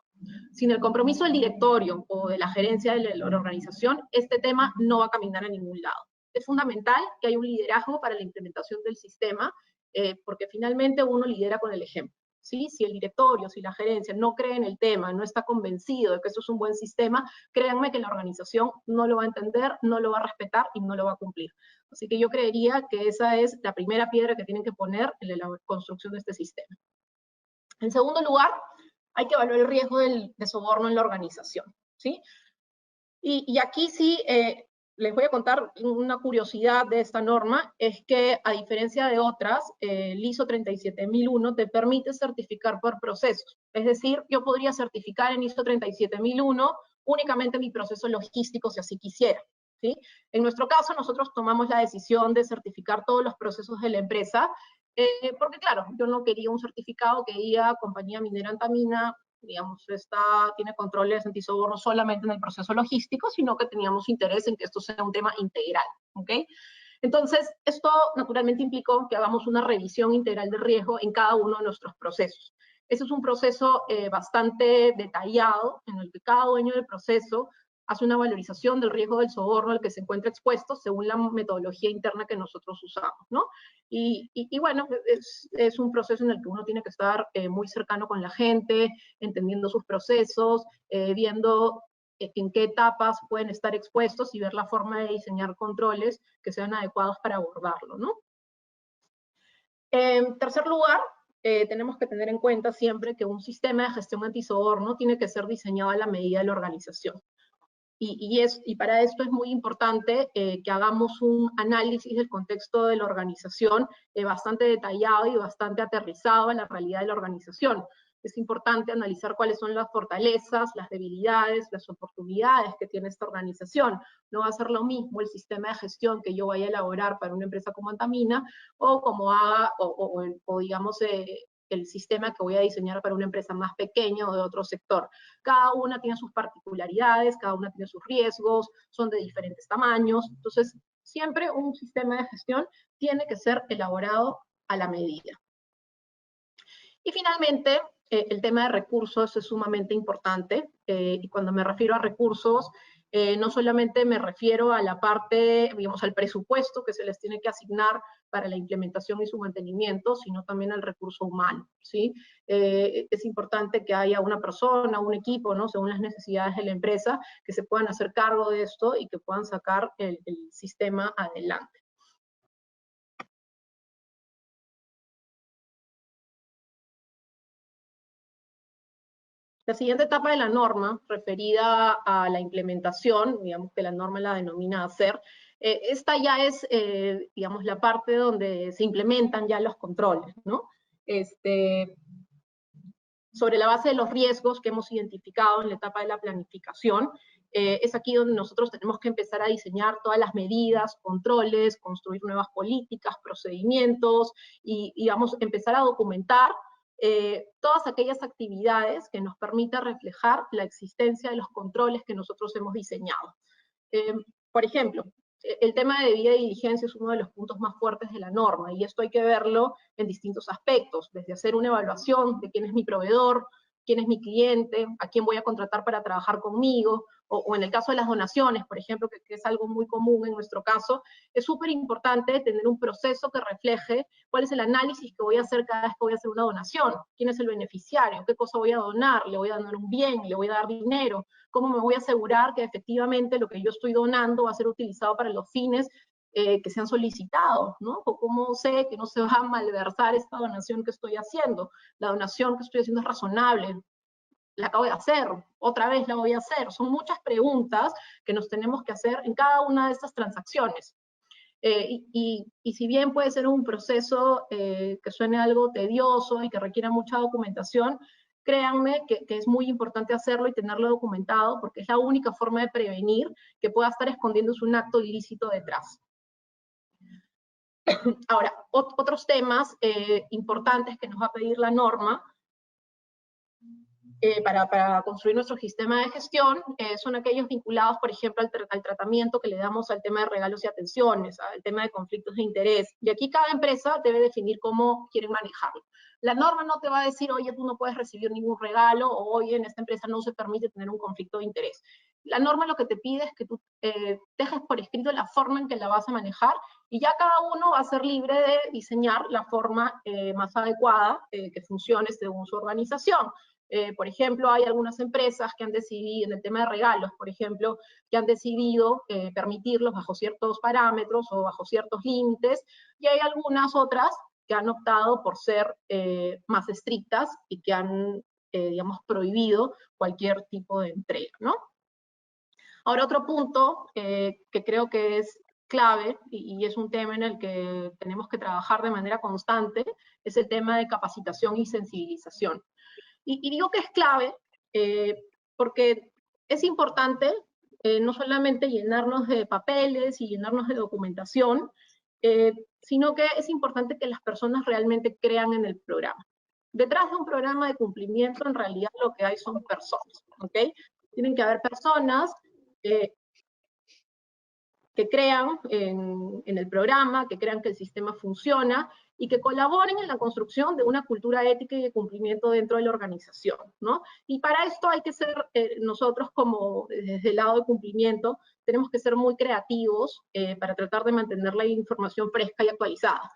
Sin el compromiso del directorio o de la gerencia de la organización, este tema no va a caminar a ningún lado. Es fundamental que haya un liderazgo para la implementación del sistema, porque finalmente uno lidera con el ejemplo. ¿Sí? Si el directorio, si la gerencia no cree en el tema, no está convencido de que esto es un buen sistema, créanme que la organización no lo va a entender, no lo va a respetar y no lo va a cumplir. Así que yo creería que esa es la primera piedra que tienen que poner en la construcción de este sistema. En segundo lugar, hay que evaluar el riesgo de soborno en la organización, ¿sí? Y aquí sí les voy a contar una curiosidad de esta norma, es que a diferencia de otras, el ISO 37001 te permite certificar por procesos. Es decir, yo podría certificar en ISO 37001 únicamente mi proceso logístico si así quisiera, ¿sí? En nuestro caso, nosotros tomamos la decisión de certificar todos los procesos de la empresa, porque claro, yo no quería un certificado que diga compañía minera Antamina, digamos, tiene controles antisoborno solamente en el proceso logístico, sino que teníamos interés en que esto sea un tema integral, ¿ok? Entonces, esto naturalmente implicó que hagamos una revisión integral de riesgo en cada uno de nuestros procesos. Ese es un proceso bastante detallado, en el que cada dueño del proceso hace una valorización del riesgo del soborno al que se encuentra expuesto según la metodología interna que nosotros usamos, ¿no? Y bueno, es un proceso en el que uno tiene que estar muy cercano con la gente, entendiendo sus procesos, viendo en qué etapas pueden estar expuestos y ver la forma de diseñar controles que sean adecuados para abordarlo, ¿no? En tercer lugar, tenemos que tener en cuenta siempre que un sistema de gestión antisoborno tiene que ser diseñado a la medida de la organización. Y para esto es muy importante que hagamos un análisis del contexto de la organización bastante detallado y bastante aterrizado a la realidad de la organización. Es importante analizar cuáles son las fortalezas, las debilidades, las oportunidades que tiene esta organización. No va a ser lo mismo el sistema de gestión que yo vaya a elaborar para una empresa como Antamina o como haga, o digamos, el sistema que voy a diseñar para una empresa más pequeña o de otro sector. Cada una tiene sus particularidades, cada una tiene sus riesgos, son de diferentes tamaños. Entonces, siempre un sistema de gestión tiene que ser elaborado a la medida. Y finalmente, el tema de recursos es sumamente importante. Y cuando me refiero a recursos, no solamente me refiero a la parte, digamos, al presupuesto que se les tiene que asignar para la implementación y su mantenimiento, sino también al recurso humano, ¿sí? Es importante que haya una persona, un equipo, ¿no? Según las necesidades de la empresa, que se puedan hacer cargo de esto y que puedan sacar el sistema adelante. La siguiente etapa de la norma, referida a la implementación, digamos que la norma la denomina hacer, esta ya es, digamos, la parte donde se implementan ya los controles, ¿no? Sobre la base de los riesgos que hemos identificado en la etapa de la planificación, es aquí donde nosotros tenemos que empezar a diseñar todas las medidas, controles, construir nuevas políticas, procedimientos, y vamos a empezar a documentar todas aquellas actividades que nos permitan reflejar la existencia de los controles que nosotros hemos diseñado. Por ejemplo, el tema de debida diligencia es uno de los puntos más fuertes de la norma, y esto hay que verlo en distintos aspectos, desde hacer una evaluación de quién es mi proveedor, quién es mi cliente, a quién voy a contratar para trabajar conmigo, o en el caso de las donaciones, por ejemplo, que es algo muy común en nuestro caso, es súper importante tener un proceso que refleje cuál es el análisis que voy a hacer cada vez que voy a hacer una donación, quién es el beneficiario, qué cosa voy a donar, le voy a donar un bien, le voy a dar dinero, cómo me voy a asegurar que efectivamente lo que yo estoy donando va a ser utilizado para los fines que se han solicitado, ¿no? O cómo sé que no se va a malversar esta donación que estoy haciendo. La donación que estoy haciendo es razonable, la acabo de hacer, otra vez la voy a hacer. Son muchas preguntas que nos tenemos que hacer en cada una de estas transacciones. Y si bien puede ser un proceso que suene algo tedioso y que requiera mucha documentación, créanme que es muy importante hacerlo y tenerlo documentado, porque es la única forma de prevenir que pueda estar escondiéndose un acto ilícito detrás. Ahora, otros temas importantes que nos va a pedir la norma para construir nuestro sistema de gestión son aquellos vinculados, por ejemplo, al tratamiento que le damos al tema de regalos y atenciones, al tema de conflictos de interés. Y aquí cada empresa debe definir cómo quieren manejarlo. La norma no te va a decir, oye, tú no puedes recibir ningún regalo, o oye, en esta empresa no se permite tener un conflicto de interés. La norma lo que te pide es que tú dejes por escrito la forma en que la vas a manejar, y ya cada uno va a ser libre de diseñar la forma más adecuada que funcione según su organización. Por ejemplo, hay algunas empresas que han decidido, en el tema de regalos, por ejemplo, que han decidido permitirlos bajo ciertos parámetros o bajo ciertos límites, y hay algunas otras que han optado por ser más estrictas y que han, digamos, prohibido cualquier tipo de entrega, ¿no? Ahora, otro punto que creo que es clave, y es un tema en el que tenemos que trabajar de manera constante, es el tema de capacitación y sensibilización. Y digo que es clave porque es importante no solamente llenarnos de papeles y llenarnos de documentación, sino que es importante que las personas realmente crean en el programa. Detrás de un programa de cumplimiento, en realidad lo que hay son personas, ¿ok? Tienen que haber personas que crean en el programa, que crean que el sistema funciona y que colaboren en la construcción de una cultura ética y de cumplimiento dentro de la organización, ¿no? Y para esto hay que ser, nosotros como desde el lado de cumplimiento, tenemos que ser muy creativos para tratar de mantener la información fresca y actualizada.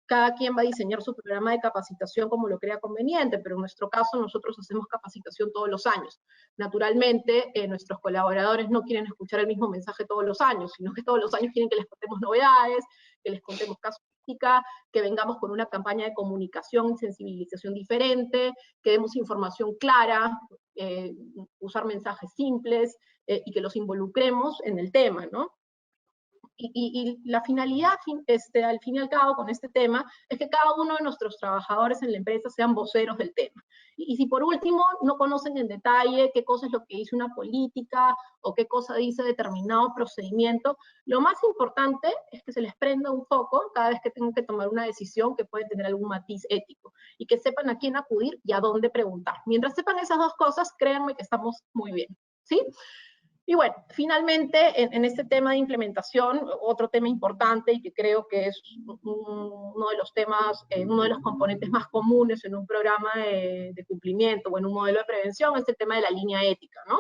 Cada quien va a diseñar su programa de capacitación como lo crea conveniente, pero en nuestro caso nosotros hacemos capacitación todos los años. Naturalmente, nuestros colaboradores no quieren escuchar el mismo mensaje todos los años, sino que todos los años quieren que les contemos novedades, que les contemos casuística, que vengamos con una campaña de comunicación y sensibilización diferente, que demos información clara, usar mensajes simples y que los involucremos en el tema, ¿no? Y la finalidad, al fin y al cabo, con este tema, es que cada uno de nuestros trabajadores en la empresa sean voceros del tema. Y si por último no conocen en detalle qué cosa es lo que dice una política o qué cosa dice determinado procedimiento, lo más importante es que se les prenda un foco cada vez que tengan que tomar una decisión que puede tener algún matiz ético y que sepan a quién acudir y a dónde preguntar. Mientras sepan esas dos cosas, créanme que estamos muy bien, ¿sí? Y bueno, finalmente, en este tema de implementación, otro tema importante y que creo que es uno de los temas, uno de los componentes más comunes en un programa de cumplimiento o en un modelo de prevención, es el tema de la línea ética, ¿no?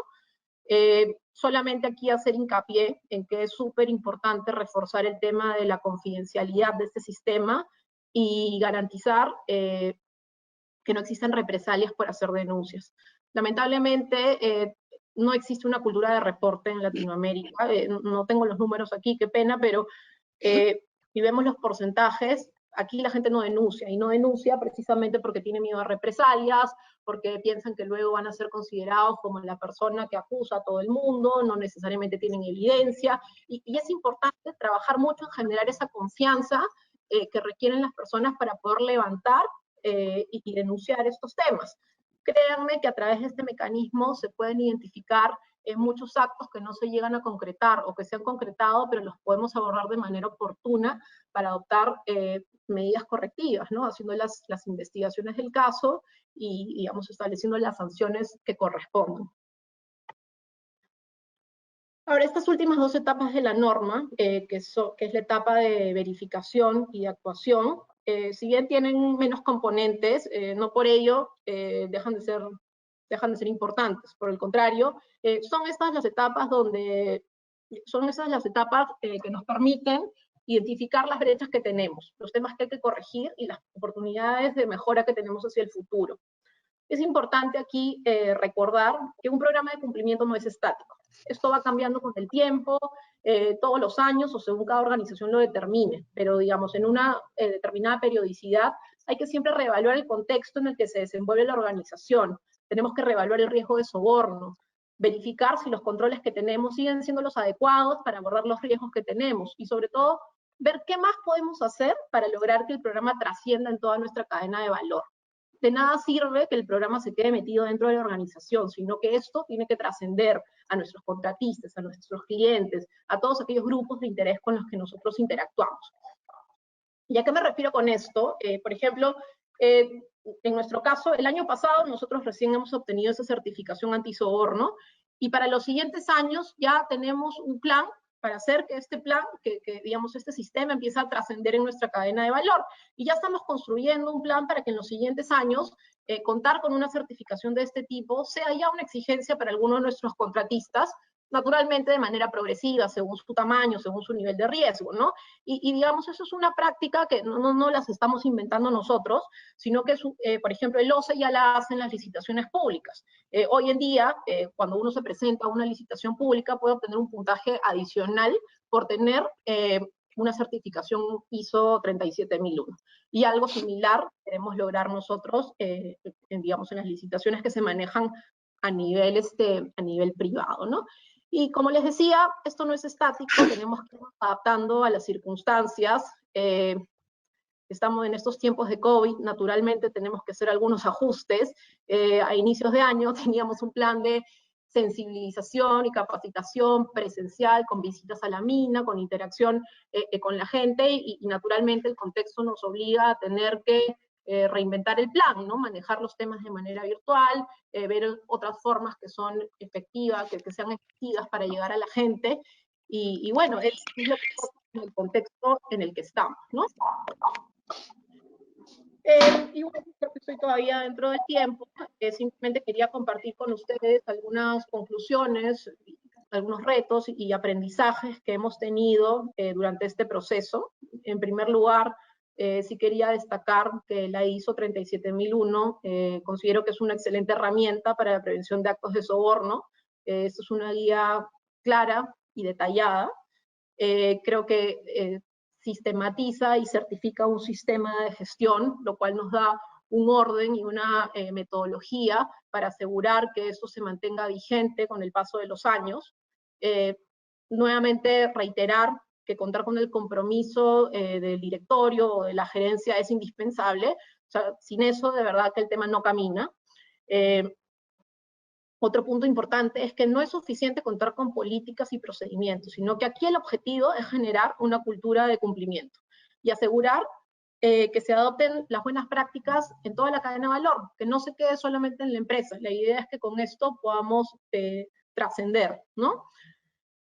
Solamente aquí hacer hincapié en que es súper importante reforzar el tema de la confidencialidad de este sistema y garantizar que no existen represalias por hacer denuncias. Lamentablemente, no existe una cultura de reporte en Latinoamérica. No tengo los números aquí, qué pena, pero si vemos los porcentajes, aquí la gente no denuncia, y no denuncia precisamente porque tiene miedo a represalias, porque piensan que luego van a ser considerados como la persona que acusa a todo el mundo, no necesariamente tienen evidencia, y es importante trabajar mucho en generar esa confianza que requieren las personas para poder levantar y denunciar estos temas. Créanme que a través de este mecanismo se pueden identificar muchos actos que no se llegan a concretar o que se han concretado, pero los podemos abordar de manera oportuna para adoptar medidas correctivas, ¿no? Haciendo las investigaciones del caso y, digamos, estableciendo las sanciones que correspondan. Ahora, estas últimas dos etapas de la norma, que es la etapa de verificación y de actuación, si bien tienen menos componentes, no por ello dejan de ser importantes. Por el contrario, son estas las etapas que nos permiten identificar las brechas que tenemos, los temas que hay que corregir y las oportunidades de mejora que tenemos hacia el futuro. Es importante aquí recordar que un programa de cumplimiento no es estático. Esto va cambiando con el tiempo, todos los años o según cada organización lo determine, pero digamos en una determinada periodicidad hay que siempre reevaluar el contexto en el que se desenvuelve la organización. Tenemos que reevaluar el riesgo de soborno, verificar si los controles que tenemos siguen siendo los adecuados para abordar los riesgos que tenemos y sobre todo ver qué más podemos hacer para lograr que el programa trascienda en toda nuestra cadena de valor. De nada sirve que el programa se quede metido dentro de la organización, sino que esto tiene que trascender a nuestros contratistas, a nuestros clientes, a todos aquellos grupos de interés con los que nosotros interactuamos. ¿Y a qué me refiero con esto? Por ejemplo, en nuestro caso, el año pasado nosotros recién hemos obtenido esa certificación antisoborno y para los siguientes años ya tenemos un plan para hacer que este plan, digamos, este sistema empiece a trascender en nuestra cadena de valor. Y ya estamos construyendo un plan para que en los siguientes años contar con una certificación de este tipo sea ya una exigencia para algunos de nuestros contratistas, naturalmente de manera progresiva, según su tamaño, según su nivel de riesgo, ¿no? Y digamos, eso es una práctica que no las estamos inventando nosotros, sino que, por ejemplo, el OCE ya la hace en las licitaciones públicas. Hoy en día, cuando uno se presenta a una licitación pública, puede obtener un puntaje adicional por tener una certificación ISO 37001. Y algo similar queremos lograr nosotros, digamos, en las licitaciones que se manejan a nivel privado, ¿no? Y como les decía, esto no es estático, tenemos que ir adaptando a las circunstancias. Estamos en estos tiempos de COVID, naturalmente tenemos que hacer algunos ajustes. A inicios de año teníamos un plan de sensibilización y capacitación presencial, con visitas a la mina, con interacción con la gente, y naturalmente el contexto nos obliga a tener que reinventar el plan, ¿no? Manejar los temas de manera virtual, ver otras formas que son efectivas, que sean efectivas para llegar a la gente, y bueno, es lo que pasa en el contexto en el que estamos, ¿no? Y bueno, creo que estoy todavía dentro del tiempo, simplemente quería compartir con ustedes algunas conclusiones, algunos retos y aprendizajes que hemos tenido durante este proceso. En primer lugar, sí quería destacar que la ISO 37001 considero que es una excelente herramienta para la prevención de actos de soborno. Esto es una guía clara y detallada. Creo que sistematiza y certifica un sistema de gestión, lo cual nos da un orden y una metodología para asegurar que esto se mantenga vigente con el paso de los años. Nuevamente reiterar que contar con el compromiso del directorio o de la gerencia es indispensable. O sea, sin eso, de verdad que el tema no camina. Otro punto importante es que no es suficiente contar con políticas y procedimientos, sino que aquí el objetivo es generar una cultura de cumplimiento y asegurar que se adopten las buenas prácticas en toda la cadena de valor, que no se quede solamente en la empresa. La idea es que con esto podamos trascender, ¿no?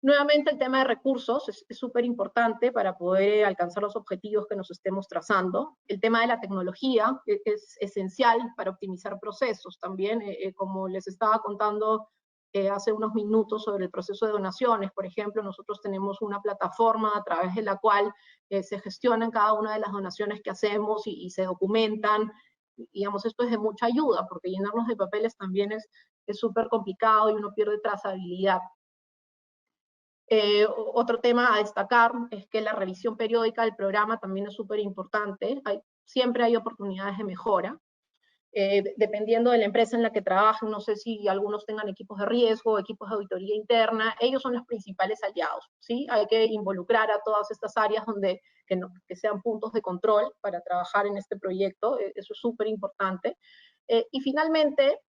Nuevamente el tema de recursos es súper importante para poder alcanzar los objetivos que nos estemos trazando. El tema de la tecnología es esencial para optimizar procesos también, como les estaba contando hace unos minutos sobre el proceso de donaciones. Por ejemplo, nosotros tenemos una plataforma a través de la cual se gestionan cada una de las donaciones que hacemos y se documentan. Digamos, esto es de mucha ayuda, porque llenarnos de papeles también es súper complicado y uno pierde trazabilidad. Otro tema a destacar es que la revisión periódica del programa también es súper importante. Siempre hay oportunidades de mejora. Dependiendo de la empresa en la que trabajen, no sé si algunos tengan equipos de riesgo, equipos de auditoría interna, ellos son los principales aliados, ¿sí? Hay que involucrar a todas estas áreas que sean puntos de control para trabajar en este proyecto, eso es súper importante. Y finalmente,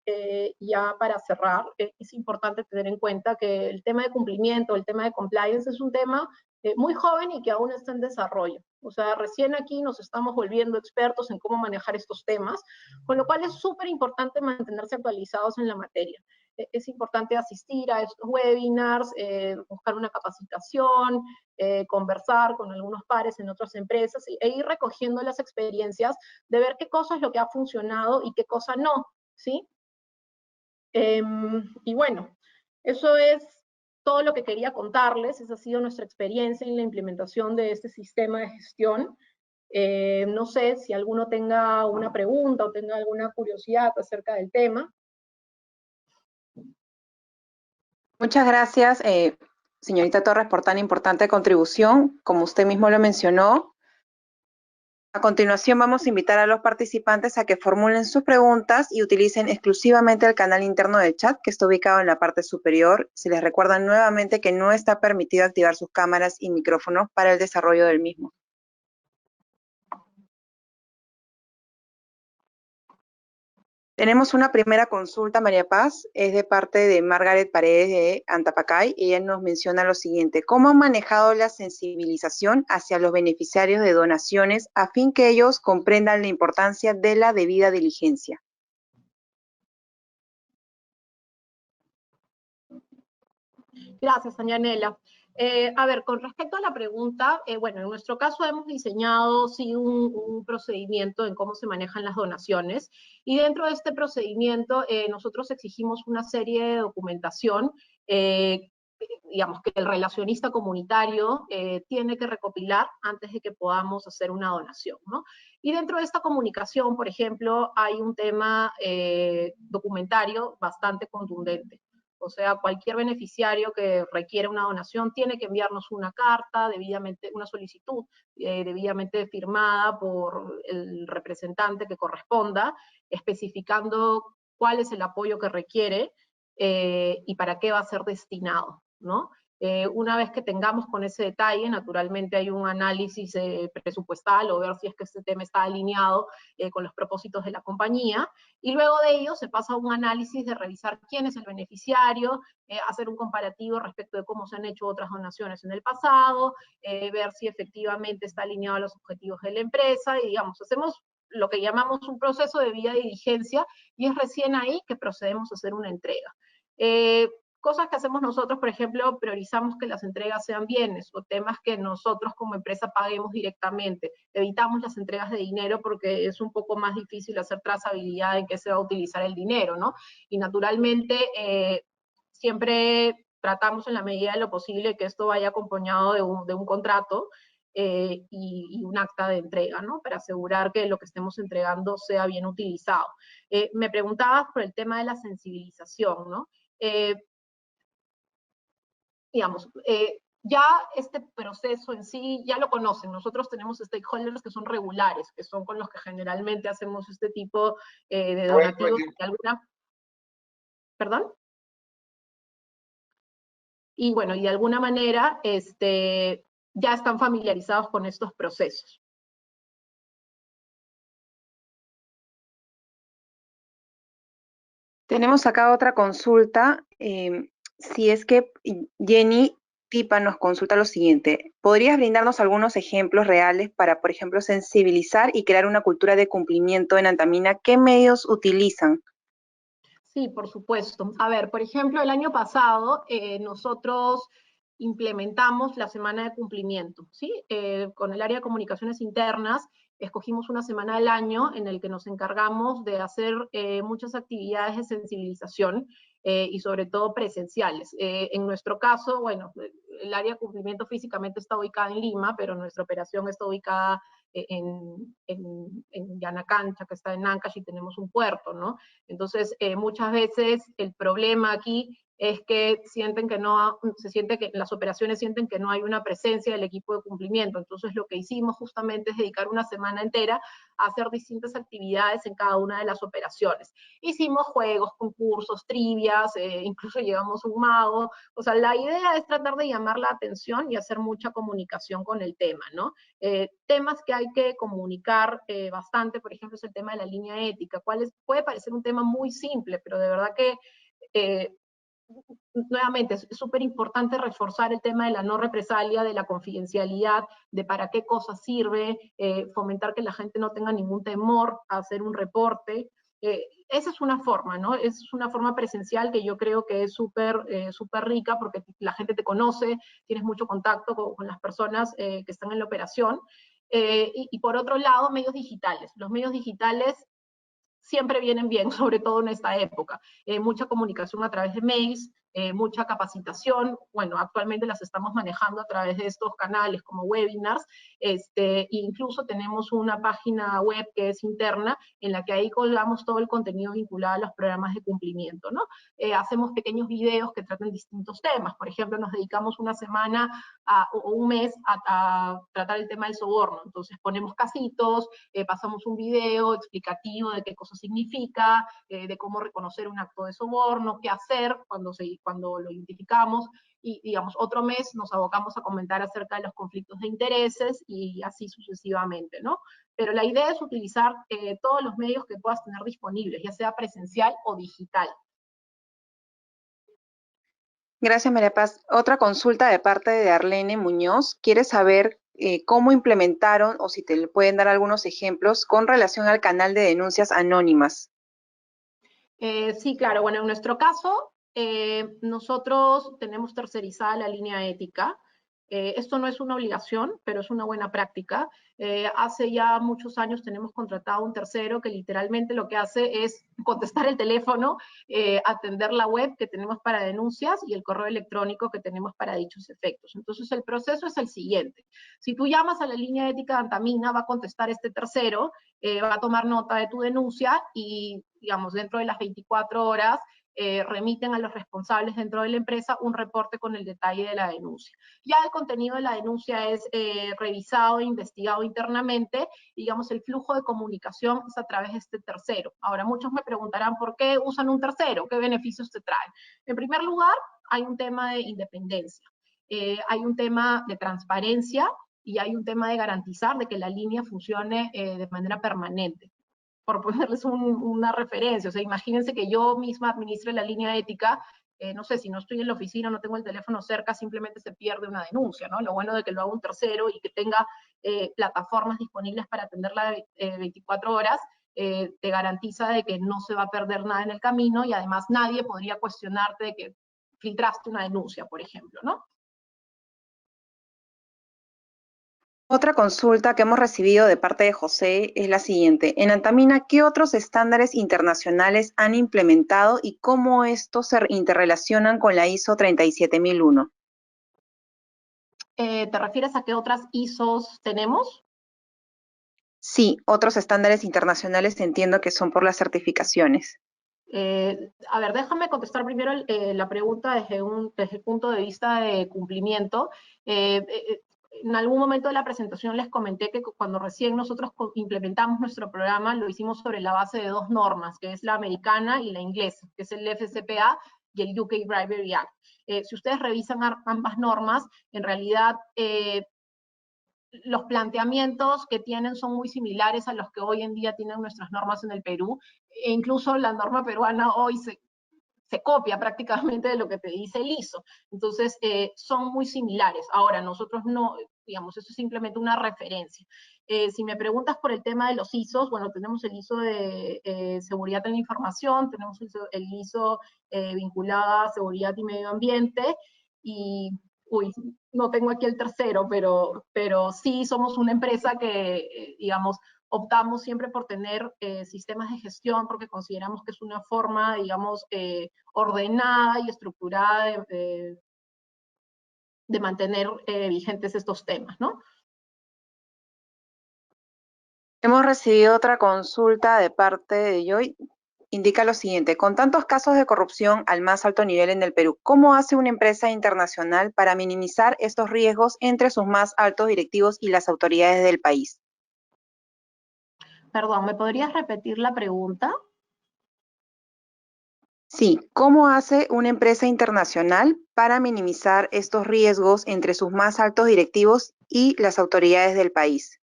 ya para cerrar, es importante tener en cuenta que el tema de cumplimiento, el tema de compliance es un tema muy joven y que aún está en desarrollo. O sea, recién aquí nos estamos volviendo expertos en cómo manejar estos temas, con lo cual es súper importante mantenerse actualizados en la materia. es importante asistir a estos webinars, buscar una capacitación, conversar con algunos pares en otras empresas e ir recogiendo las experiencias de ver qué cosa es lo que ha funcionado y qué cosa no, ¿sí? Y bueno, eso es todo lo que quería contarles. Esa ha sido nuestra experiencia en la implementación de este sistema de gestión. No sé si alguno tenga una pregunta o tenga alguna curiosidad acerca del tema. Muchas gracias, señorita Torres, por tan importante contribución. Como usted mismo lo mencionó, a continuación vamos a invitar a los participantes a que formulen sus preguntas y utilicen exclusivamente el canal interno del chat que está ubicado en la parte superior. Se les recuerda nuevamente que no está permitido activar sus cámaras y micrófonos para el desarrollo del mismo. Tenemos una primera consulta, María Paz, es de parte de Margaret Paredes de Antapacay. Ella nos menciona lo siguiente: ¿cómo han manejado la sensibilización hacia los beneficiarios de donaciones a fin que ellos comprendan la importancia de la debida diligencia? Gracias, Añanela. A ver, con respecto a la pregunta, bueno, en nuestro caso hemos diseñado sí un procedimiento en cómo se manejan las donaciones, y dentro de este procedimiento nosotros exigimos una serie de documentación, digamos, que el relacionista comunitario tiene que recopilar antes de que podamos hacer una donación, ¿no? Y dentro de esta comunicación, por ejemplo, hay un tema documentario bastante contundente. O sea, cualquier beneficiario que requiere una donación tiene que enviarnos una carta debidamente, una solicitud debidamente firmada por el representante que corresponda, especificando cuál es el apoyo que requiere y para qué va a ser destinado, ¿no? Una vez que tengamos con ese detalle, naturalmente hay un análisis presupuestal o ver si es que este tema está alineado con los propósitos de la compañía, y luego de ello se pasa a un análisis de revisar quién es el beneficiario, hacer un comparativo respecto de cómo se han hecho otras donaciones en el pasado, ver si efectivamente está alineado a los objetivos de la empresa, y digamos, hacemos lo que llamamos un proceso de vía de diligencia, y es recién ahí que procedemos a hacer una entrega. Cosas que hacemos nosotros, por ejemplo, priorizamos que las entregas sean bienes o temas que nosotros como empresa paguemos directamente. Evitamos las entregas de dinero porque es un poco más difícil hacer trazabilidad en qué se va a utilizar el dinero, ¿no? Y naturalmente siempre tratamos en la medida de lo posible que esto vaya acompañado de un contrato y un acta de entrega, ¿no? Para asegurar que lo que estemos entregando sea bien utilizado. Me preguntabas por el tema de la sensibilización, ¿no? Digamos, ya este proceso en sí ya lo conocen. Nosotros tenemos stakeholders que son regulares, que son con los que generalmente hacemos este tipo de donativos de alguna... ¿Perdón? Y bueno, y de alguna manera ya están familiarizados con estos procesos. Tenemos acá otra consulta. Si es que Jenny Tipa nos consulta lo siguiente: ¿podrías brindarnos algunos ejemplos reales para, por ejemplo, sensibilizar y crear una cultura de cumplimiento en Antamina? ¿Qué medios utilizan? Sí, por supuesto. A ver, por ejemplo, el año pasado nosotros implementamos la semana de cumplimiento, ¿sí? Con el área de comunicaciones internas escogimos una semana del año en el que nos encargamos de hacer muchas actividades de sensibilización y sobre todo presenciales. En nuestro caso, bueno, el área de cumplimiento físicamente está ubicada en Lima, pero nuestra operación está ubicada en Yanacancha, que está en Ancash, y tenemos un puerto, ¿no? Entonces, muchas veces el problema aquí es que sienten que se siente que las operaciones sienten que no hay una presencia del equipo de cumplimiento. Entonces, lo que hicimos justamente es dedicar una semana entera a hacer distintas actividades en cada una de las operaciones. Hicimos juegos, concursos, trivias, incluso llevamos un mago. O sea, la idea es tratar de llamar la atención y hacer mucha comunicación con el tema, ¿no? Temas que hay que comunicar bastante, por ejemplo, es el tema de la línea ética. Puede parecer un tema muy simple, pero de verdad que nuevamente, es súper importante reforzar el tema de la no represalia, de la confidencialidad, de para qué cosas sirve, fomentar que la gente no tenga ningún temor a hacer un reporte. Esa es una forma, ¿no? Es una forma presencial que yo creo que es súper rica porque la gente te conoce, tienes mucho contacto con las personas que están en la operación. Y por otro lado, medios digitales. Los medios digitales siempre vienen bien, sobre todo en esta época. Mucha comunicación a través de mails, mucha capacitación. Bueno, actualmente las estamos manejando a través de estos canales como webinars. Incluso tenemos una página web que es interna, en la que ahí colgamos todo el contenido vinculado a los programas de cumplimiento, ¿no? Hacemos pequeños videos que tratan distintos temas. Por ejemplo, nos dedicamos una semana o un mes a tratar el tema del soborno. Entonces ponemos casitos, pasamos un video explicativo de qué cosa significa, de cómo reconocer un acto de soborno, qué hacer cuando lo identificamos, y digamos, otro mes nos abocamos a comentar acerca de los conflictos de intereses y así sucesivamente, ¿no? Pero la idea es utilizar todos los medios que puedas tener disponibles, ya sea presencial o digital. Gracias, María Paz. Otra consulta de parte de Arlene Muñoz. Quiere saber cómo implementaron o si te le pueden dar algunos ejemplos con relación al canal de denuncias anónimas. Sí, claro. Bueno, en nuestro caso, nosotros tenemos tercerizada la línea ética. Esto no es una obligación, pero es una buena práctica. Hace ya muchos años tenemos contratado un tercero que literalmente lo que hace es contestar el teléfono, atender la web que tenemos para denuncias y el correo electrónico que tenemos para dichos efectos. Entonces el proceso es el siguiente. Si tú llamas a la línea ética de Antamina, va a contestar este tercero, va a tomar nota de tu denuncia y, digamos, dentro de las 24 horas remiten a los responsables dentro de la empresa un reporte con el detalle de la denuncia. Ya el contenido de la denuncia es revisado e investigado internamente, y, digamos, el flujo de comunicación es a través de este tercero. Ahora, muchos me preguntarán por qué usan un tercero, qué beneficios te traen. En primer lugar, hay un tema de independencia, hay un tema de transparencia y hay un tema de garantizar de que la línea funcione de manera permanente. Por ponerles una referencia, o sea, imagínense que yo misma administre la línea ética, no sé, si no estoy en la oficina, no tengo el teléfono cerca, simplemente se pierde una denuncia, ¿no? Lo bueno de que lo haga un tercero y que tenga plataformas disponibles para atenderla 24 horas, te garantiza de que no se va a perder nada en el camino, y además nadie podría cuestionarte de que filtraste una denuncia, por ejemplo, ¿no? Otra consulta que hemos recibido de parte de José es la siguiente. En Antamina, ¿qué otros estándares internacionales han implementado y cómo estos se interrelacionan con la ISO 37001? ¿Te refieres a qué otras ISOs tenemos? Sí, otros estándares internacionales entiendo que son por las certificaciones. A ver, déjame contestar primero la pregunta desde el punto de vista de cumplimiento. En algún momento de la presentación les comenté que cuando recién nosotros implementamos nuestro programa, lo hicimos sobre la base de dos normas, que es la americana y la inglesa, que es el FCPA y el UK Bribery Act. Si ustedes revisan ambas normas, en realidad los planteamientos que tienen son muy similares a los que hoy en día tienen nuestras normas en el Perú, e incluso la norma peruana hoy se copia prácticamente de lo que te dice el ISO. Entonces, son muy similares. Ahora, nosotros no, digamos, eso es simplemente una referencia. Si me preguntas por el tema de los ISOs, bueno, tenemos el ISO de seguridad en la información, tenemos el ISO vinculado a seguridad y medio ambiente, y, uy, no tengo aquí el tercero, pero sí somos una empresa que, digamos, optamos siempre por tener sistemas de gestión porque consideramos que es una forma, digamos, ordenada y estructurada de mantener vigentes estos temas, ¿no? Hemos recibido otra consulta de parte de Joy. Indica lo siguiente: con tantos casos de corrupción al más alto nivel en el Perú, ¿cómo hace una empresa internacional para minimizar estos riesgos entre sus más altos directivos y las autoridades del país? Perdón, ¿me podrías repetir la pregunta? Sí, ¿cómo hace una empresa internacional para minimizar estos riesgos entre sus más altos directivos y las autoridades del país?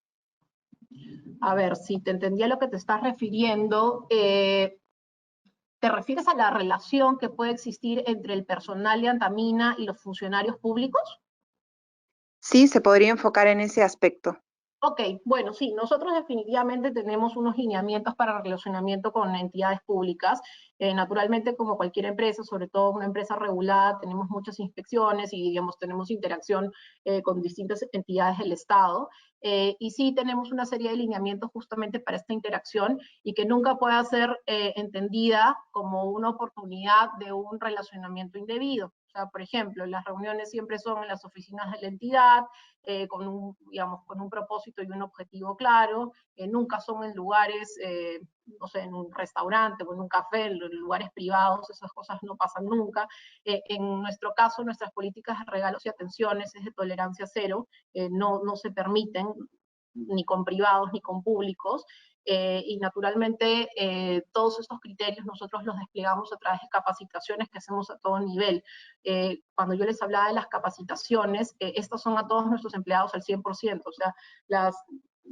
A ver, si te entendí a lo que te estás refiriendo, ¿te refieres a la relación que puede existir entre el personal de Antamina y los funcionarios públicos? Sí, se podría enfocar en ese aspecto. Ok, bueno, sí, nosotros definitivamente tenemos unos lineamientos para relacionamiento con entidades públicas. Naturalmente, como cualquier empresa, sobre todo una empresa regulada, tenemos muchas inspecciones y, digamos, tenemos interacción con distintas entidades del Estado. Y sí tenemos una serie de lineamientos justamente para esta interacción y que nunca pueda ser entendida como una oportunidad de un relacionamiento indebido. O sea, por ejemplo, las reuniones siempre son en las oficinas de la entidad, con un, digamos, con un propósito y un objetivo claro, nunca son en lugares, no sé, en un restaurante o en un café, en lugares privados, esas cosas no pasan nunca. En nuestro caso, nuestras políticas de regalos y atenciones es de tolerancia cero, no se permiten ni con privados ni con públicos, y naturalmente todos estos criterios nosotros los desplegamos a través de capacitaciones que hacemos a todo nivel. Cuando yo les hablaba de las capacitaciones, estas son a todos nuestros empleados al 100%, o sea, las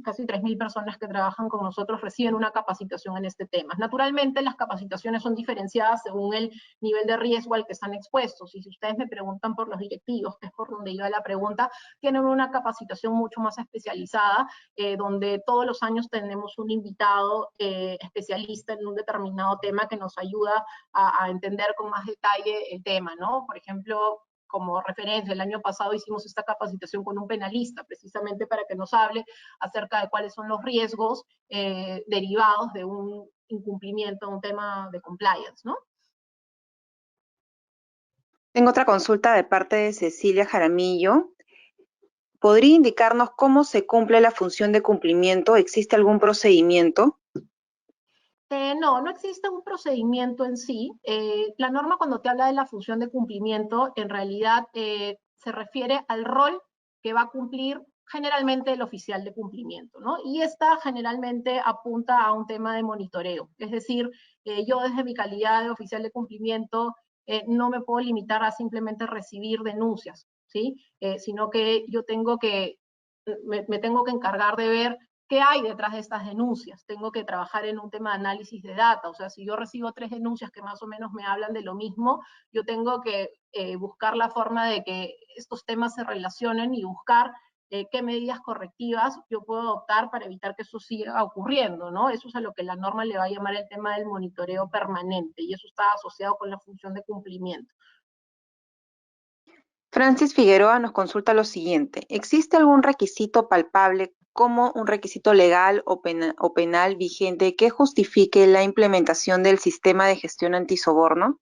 casi 3.000 personas que trabajan con nosotros reciben una capacitación en este tema. Naturalmente, las capacitaciones son diferenciadas según el nivel de riesgo al que están expuestos, y si ustedes me preguntan por los directivos, que es por donde iba la pregunta, tienen una capacitación mucho más especializada, donde todos los años tenemos un invitado especialista en un determinado tema que nos ayuda a entender con más detalle el tema, ¿no? Por ejemplo, como referencia, el año pasado hicimos esta capacitación con un penalista, precisamente para que nos hable acerca de cuáles son los riesgos derivados de un incumplimiento, un tema de compliance, ¿no? Tengo otra consulta de parte de Cecilia Jaramillo. ¿Podría indicarnos cómo se cumple la función de cumplimiento? ¿Existe algún procedimiento? No existe un procedimiento en sí. La norma cuando te habla de la función de cumplimiento, en realidad se refiere al rol que va a cumplir generalmente el oficial de cumplimiento, ¿no? Y esta generalmente apunta a un tema de monitoreo. Es decir, yo desde mi calidad de oficial de cumplimiento no me puedo limitar a simplemente recibir denuncias, ¿sí? Sino que yo tengo que, me tengo que encargar de ver ¿qué hay detrás de estas denuncias? Tengo que trabajar en un tema de análisis de data, o sea, si yo recibo 3 denuncias que más o menos me hablan de lo mismo, yo tengo que buscar la forma de que estos temas se relacionen y buscar qué medidas correctivas yo puedo adoptar para evitar que eso siga ocurriendo, ¿no? Eso es a lo que la norma le va a llamar el tema del monitoreo permanente, y eso está asociado con la función de cumplimiento. Francis Figueroa nos consulta lo siguiente. ¿Existe algún requisito palpable como un requisito legal o penal vigente que justifique la implementación del sistema de gestión antisoborno?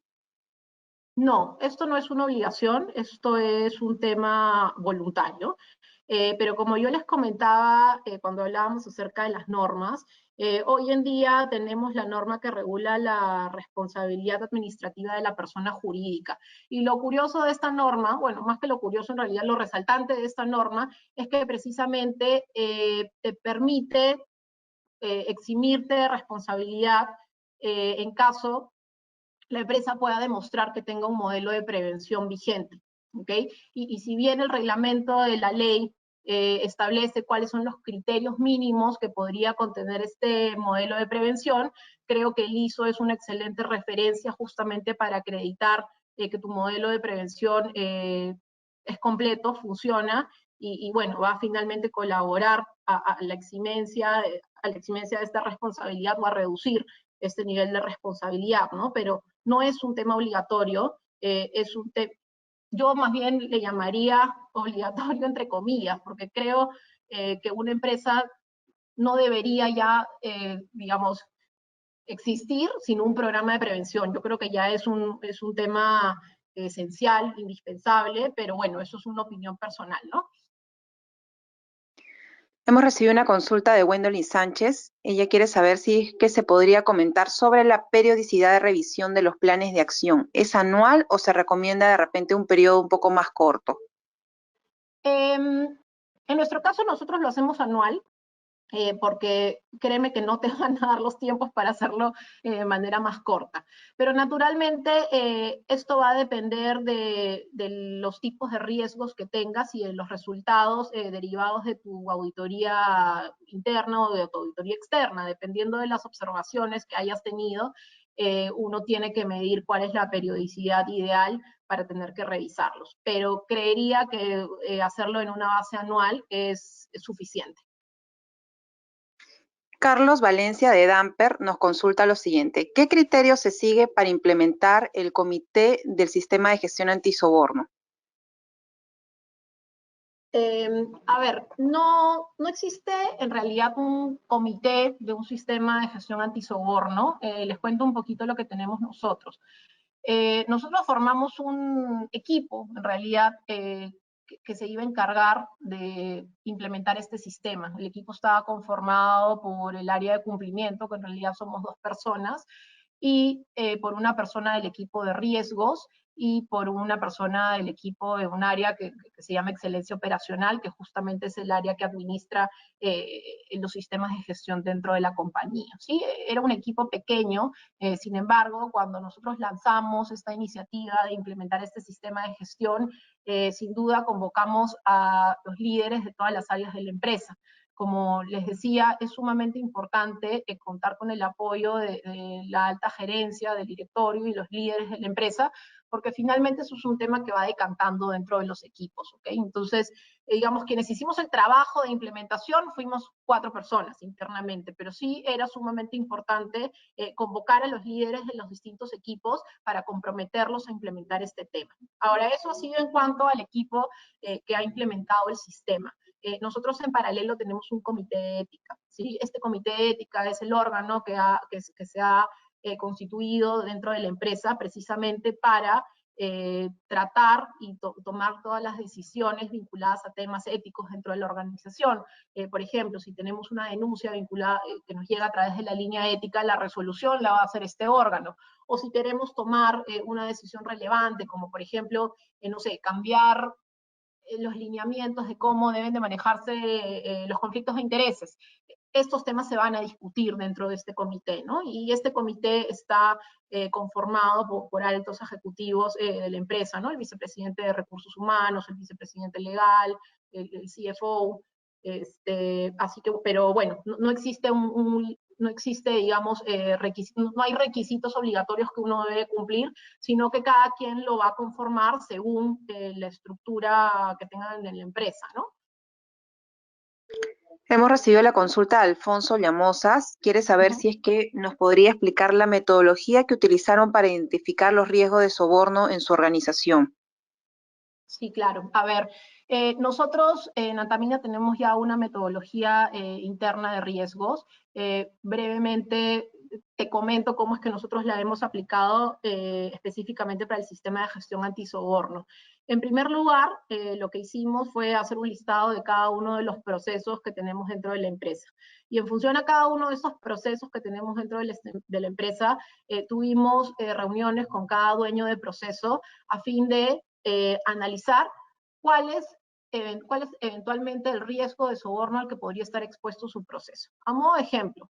No, esto no es una obligación, esto es un tema voluntario. Pero como yo les comentaba cuando hablábamos acerca de las normas, hoy en día tenemos la norma que regula la responsabilidad administrativa de la persona jurídica. Y lo curioso de esta norma, bueno, más que lo curioso en realidad, lo resaltante de esta norma es que precisamente te permite eximirte de responsabilidad en caso la empresa pueda demostrar que tenga un modelo de prevención vigente. ¿Okay? Y si bien el reglamento de la ley establece cuáles son los criterios mínimos que podría contener este modelo de prevención, creo que el ISO es una excelente referencia justamente para acreditar que tu modelo de prevención es completo, funciona, y bueno, va a finalmente colaborar a la eximencia de esta responsabilidad o a reducir este nivel de responsabilidad, ¿no? Pero no es un tema obligatorio, es un tema, yo más bien le llamaría obligatorio entre comillas, porque creo que una empresa no debería ya, digamos, existir sin un programa de prevención. Yo creo que ya es un tema esencial, indispensable, pero bueno, eso es una opinión personal, ¿no? Hemos recibido una consulta de Gwendolyn Sánchez. Ella quiere saber si es que se podría comentar sobre la periodicidad de revisión de los planes de acción. ¿Es anual o se recomienda de repente un periodo un poco más corto? En nuestro caso nosotros lo hacemos anual, porque créeme que no te van a dar los tiempos para hacerlo de manera más corta. Pero naturalmente esto va a depender de los tipos de riesgos que tengas y de los resultados derivados de tu auditoría interna o de tu auditoría externa. Dependiendo de las observaciones que hayas tenido, uno tiene que medir cuál es la periodicidad ideal para tener que revisarlos. Pero creería que hacerlo en una base anual es suficiente. Carlos Valencia de Damper nos consulta lo siguiente. ¿Qué criterios se sigue para implementar el comité del sistema de gestión antisoborno? A ver, no existe en realidad un comité de un sistema de gestión antisoborno. Les cuento un poquito lo que tenemos nosotros. Nosotros formamos un equipo, en realidad, que se iba a encargar de implementar este sistema. El equipo estaba conformado por el área de cumplimiento, que en realidad somos 2 personas, y por una persona del equipo de riesgos y por una persona del equipo de un área que se llama excelencia operacional, que justamente es el área que administra los sistemas de gestión dentro de la compañía. ¿Sí? Era un equipo pequeño, sin embargo, cuando nosotros lanzamos esta iniciativa de implementar este sistema de gestión, sin duda convocamos a los líderes de todas las áreas de la empresa. Como les decía, es sumamente importante contar con el apoyo de la alta gerencia, del directorio y los líderes de la empresa, porque finalmente eso es un tema que va decantando dentro de los equipos, ¿ok? Entonces, digamos, quienes hicimos el trabajo de implementación fuimos 4 personas internamente, pero sí era sumamente importante convocar a los líderes de los distintos equipos para comprometerlos a implementar este tema. Ahora, eso ha sido en cuanto al equipo que ha implementado el sistema. Nosotros en paralelo tenemos un comité de ética, ¿sí? Este comité de ética es el órgano que se ha constituido dentro de la empresa precisamente para tratar y tomar todas las decisiones vinculadas a temas éticos dentro de la organización. Por ejemplo, si tenemos una denuncia vinculada que nos llega a través de la línea ética, la resolución la va a hacer este órgano. O si queremos tomar una decisión relevante, como por ejemplo, no sé, cambiar los lineamientos de cómo deben de manejarse los conflictos de intereses. Estos temas se van a discutir dentro de este comité, ¿no? Y este comité está conformado por altos ejecutivos de la empresa, ¿no? El vicepresidente de Recursos Humanos, el vicepresidente legal, el CFO, así que, pero bueno, no existe no existe, digamos, no hay requisitos obligatorios que uno debe cumplir, sino que cada quien lo va a conformar según la estructura que tengan en la empresa, ¿no? Hemos recibido la consulta de Alfonso Llamosas. Quiere saber si es que nos podría explicar la metodología que utilizaron para identificar los riesgos de soborno en su organización. Sí, claro. A ver, nosotros en Antamina tenemos ya una metodología interna de riesgos. Brevemente te comento cómo es que nosotros la hemos aplicado específicamente para el sistema de gestión antisoborno. En primer lugar, lo que hicimos fue hacer un listado de cada uno de los procesos que tenemos dentro de la empresa. Y en función a cada uno de esos procesos que tenemos dentro de la empresa, tuvimos reuniones con cada dueño de proceso a fin de analizar cuál es eventualmente el riesgo de soborno al que podría estar expuesto su proceso. A modo de ejemplo,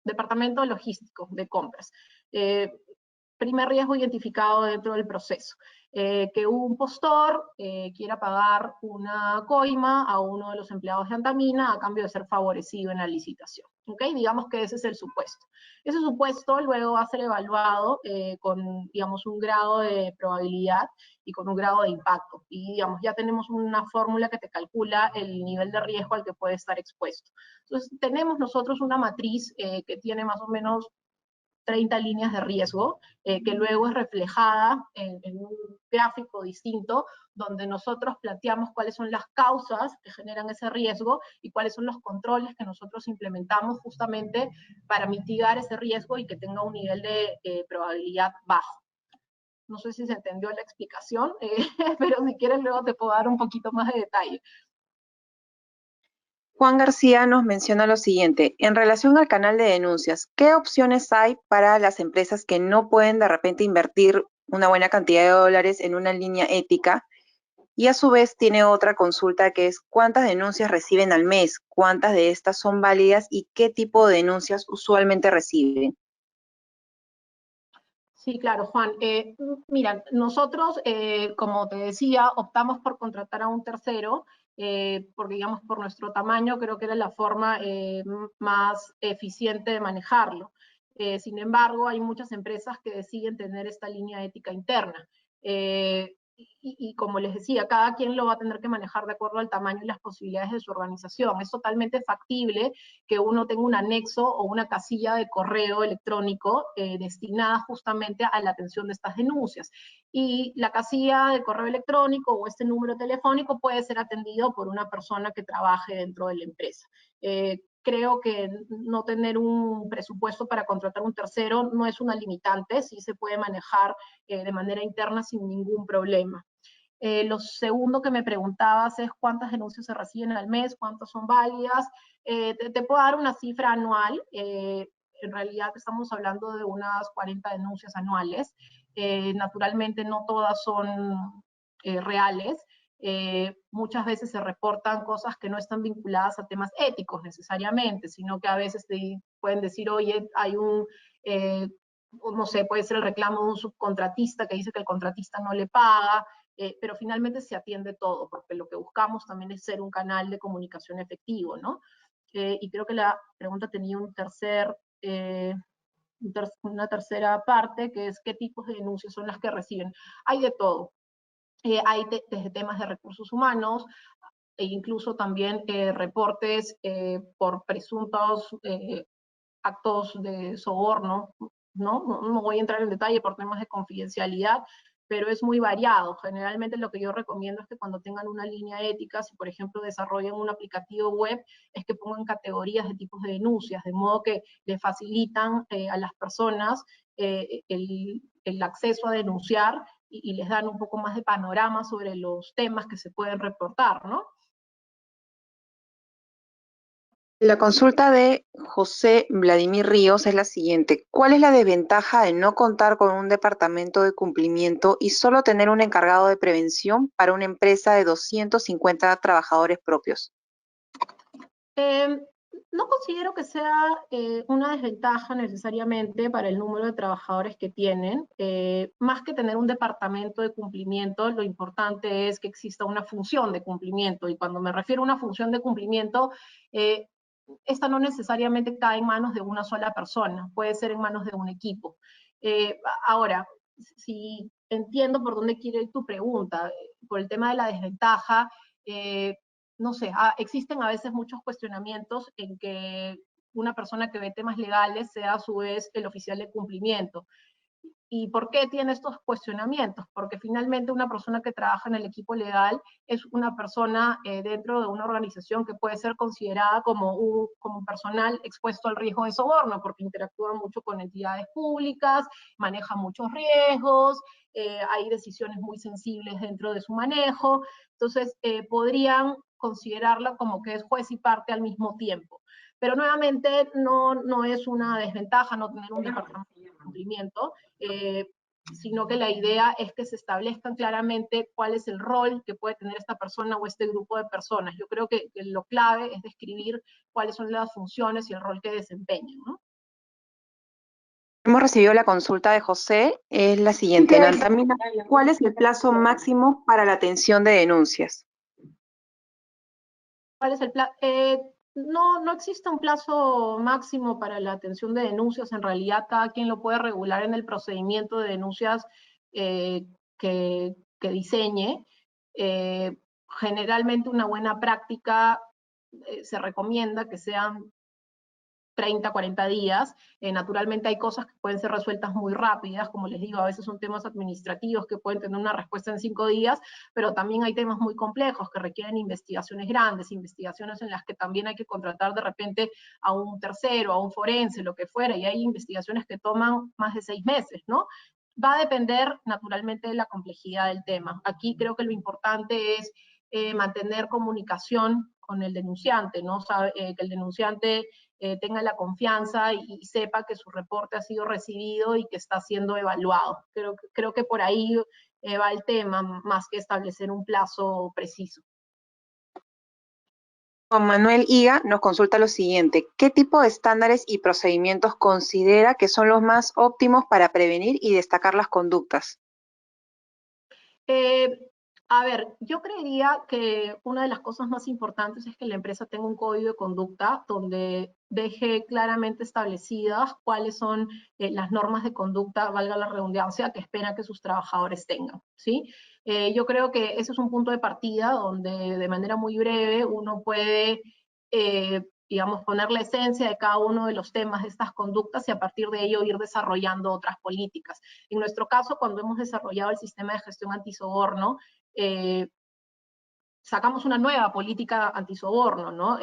departamento logístico de compras. Primer riesgo identificado dentro del proceso. Que un postor quiera pagar una coima a uno de los empleados de Antamina a cambio de ser favorecido en la licitación. ¿Okay? Digamos que ese es el supuesto. Ese supuesto luego va a ser evaluado con, digamos, un grado de probabilidad y con un grado de impacto. Y, digamos, ya tenemos una fórmula que te calcula el nivel de riesgo al que puede estar expuesto. Entonces, tenemos nosotros una matriz que tiene más o menos 30 líneas de riesgo, que luego es reflejada en un gráfico distinto, donde nosotros planteamos cuáles son las causas que generan ese riesgo y cuáles son los controles que nosotros implementamos justamente para mitigar ese riesgo y que tenga un nivel de probabilidad bajo. No sé si se entendió la explicación, pero si quieres luego te puedo dar un poquito más de detalle. Juan García nos menciona lo siguiente, en relación al canal de denuncias, ¿qué opciones hay para las empresas que no pueden de repente invertir una buena cantidad de dólares en una línea ética? Y a su vez tiene otra consulta que es ¿cuántas denuncias reciben al mes? ¿Cuántas de estas son válidas y qué tipo de denuncias usualmente reciben? Sí, claro, Juan. Mira, nosotros, como te decía, optamos por contratar a un tercero, porque digamos por nuestro tamaño creo que era la forma más eficiente de manejarlo. Sin embargo, hay muchas empresas que deciden tener esta línea ética interna. y como les decía, cada quien lo va a tener que manejar de acuerdo al tamaño y las posibilidades de su organización. Es totalmente factible que uno tenga un anexo o una casilla de correo electrónico destinada justamente a la atención de estas denuncias. Y la casilla de correo electrónico o este número telefónico puede ser atendido por una persona que trabaje dentro de la empresa. Creo que no tener un presupuesto para contratar un tercero no es una limitante, sí se puede manejar de manera interna sin ningún problema. Lo segundo que me preguntabas es cuántas denuncias se reciben al mes, cuántas son válidas. Te puedo dar una cifra anual. En realidad estamos hablando de unas 40 denuncias anuales. Naturalmente no todas son reales. Muchas veces se reportan cosas que no están vinculadas a temas éticos necesariamente, sino que a veces te pueden decir, oye, hay un, no sé, puede ser el reclamo de un subcontratista que dice que el contratista no le paga, pero finalmente se atiende todo, porque lo que buscamos también es ser un canal de comunicación efectivo, ¿no? Y creo que la pregunta tenía una tercera parte, que es qué tipos de denuncias son las que reciben. Hay de todo. Hay desde temas de recursos humanos, e incluso también reportes por presuntos actos de soborno, ¿no? No voy a entrar en detalle por temas de confidencialidad, pero es muy variado. Generalmente lo que yo recomiendo es que cuando tengan una línea ética, si por ejemplo desarrollan un aplicativo web, es que pongan categorías de tipos de denuncias, de modo que le facilitan a las personas el acceso a denunciar y les dan un poco más de panorama sobre los temas que se pueden reportar, ¿no? La consulta de José Vladimir Ríos es la siguiente. ¿Cuál es la desventaja de no contar con un departamento de cumplimiento y solo tener un encargado de prevención para una empresa de 250 trabajadores propios? No considero que sea una desventaja necesariamente para el número de trabajadores que tienen. Más que tener un departamento de cumplimiento, lo importante es que exista una función de cumplimiento. Y cuando me refiero a una función de cumplimiento, esta no necesariamente cae en manos de una sola persona, puede ser en manos de un equipo. Ahora, si entiendo por dónde quiere ir tu pregunta, por el tema de la desventaja, no sé, existen a veces muchos cuestionamientos en que una persona que ve temas legales sea a su vez el oficial de cumplimiento. ¿Y por qué tiene estos cuestionamientos? Porque finalmente una persona que trabaja en el equipo legal es una persona dentro de una organización que puede ser considerada como un personal expuesto al riesgo de soborno, porque interactúa mucho con entidades públicas, maneja muchos riesgos, hay decisiones muy sensibles dentro de su manejo, entonces podrían considerarla como que es juez y parte al mismo tiempo. Pero nuevamente no es una desventaja no tener un departamento de cumplimiento, sino que la idea es que se establezcan claramente cuál es el rol que puede tener esta persona o este grupo de personas. Yo creo que lo clave es describir cuáles son las funciones y el rol que desempeñan, ¿no? Hemos recibido la consulta de José, es la siguiente. Nantamina, ¿cuál es el plazo máximo para la atención de denuncias? ¿Cuál es el plazo? No existe un plazo máximo para la atención de denuncias. En realidad, cada quien lo puede regular en el procedimiento de denuncias que diseñe. Generalmente, una buena práctica se recomienda que sean 30, 40 días. Naturalmente hay cosas que pueden ser resueltas muy rápidas, como les digo, a veces son temas administrativos que pueden tener una respuesta en 5 días, pero también hay temas muy complejos que requieren investigaciones grandes, investigaciones en las que también hay que contratar de repente a un tercero, a un forense, lo que fuera, y hay investigaciones que toman más de 6 meses, ¿no? Va a depender naturalmente de la complejidad del tema. Aquí creo que lo importante es mantener comunicación con el denunciante, ¿no? Que el denunciante tenga la confianza y sepa que su reporte ha sido recibido y que está siendo evaluado. Creo que por ahí va el tema, más que establecer un plazo preciso. Juan Manuel Higa nos consulta lo siguiente. ¿Qué tipo de estándares y procedimientos considera que son los más óptimos para prevenir y destacar las conductas? A ver, yo creería que una de las cosas más importantes es que la empresa tenga un código de conducta donde deje claramente establecidas cuáles son las normas de conducta, valga la redundancia, que espera que sus trabajadores tengan, ¿sí? Yo creo que ese es un punto de partida donde de manera muy breve uno puede, digamos, poner la esencia de cada uno de los temas de estas conductas y a partir de ello ir desarrollando otras políticas. En nuestro caso, cuando hemos desarrollado el sistema de gestión antisoborno, sacamos una nueva política antisoborno, ¿no?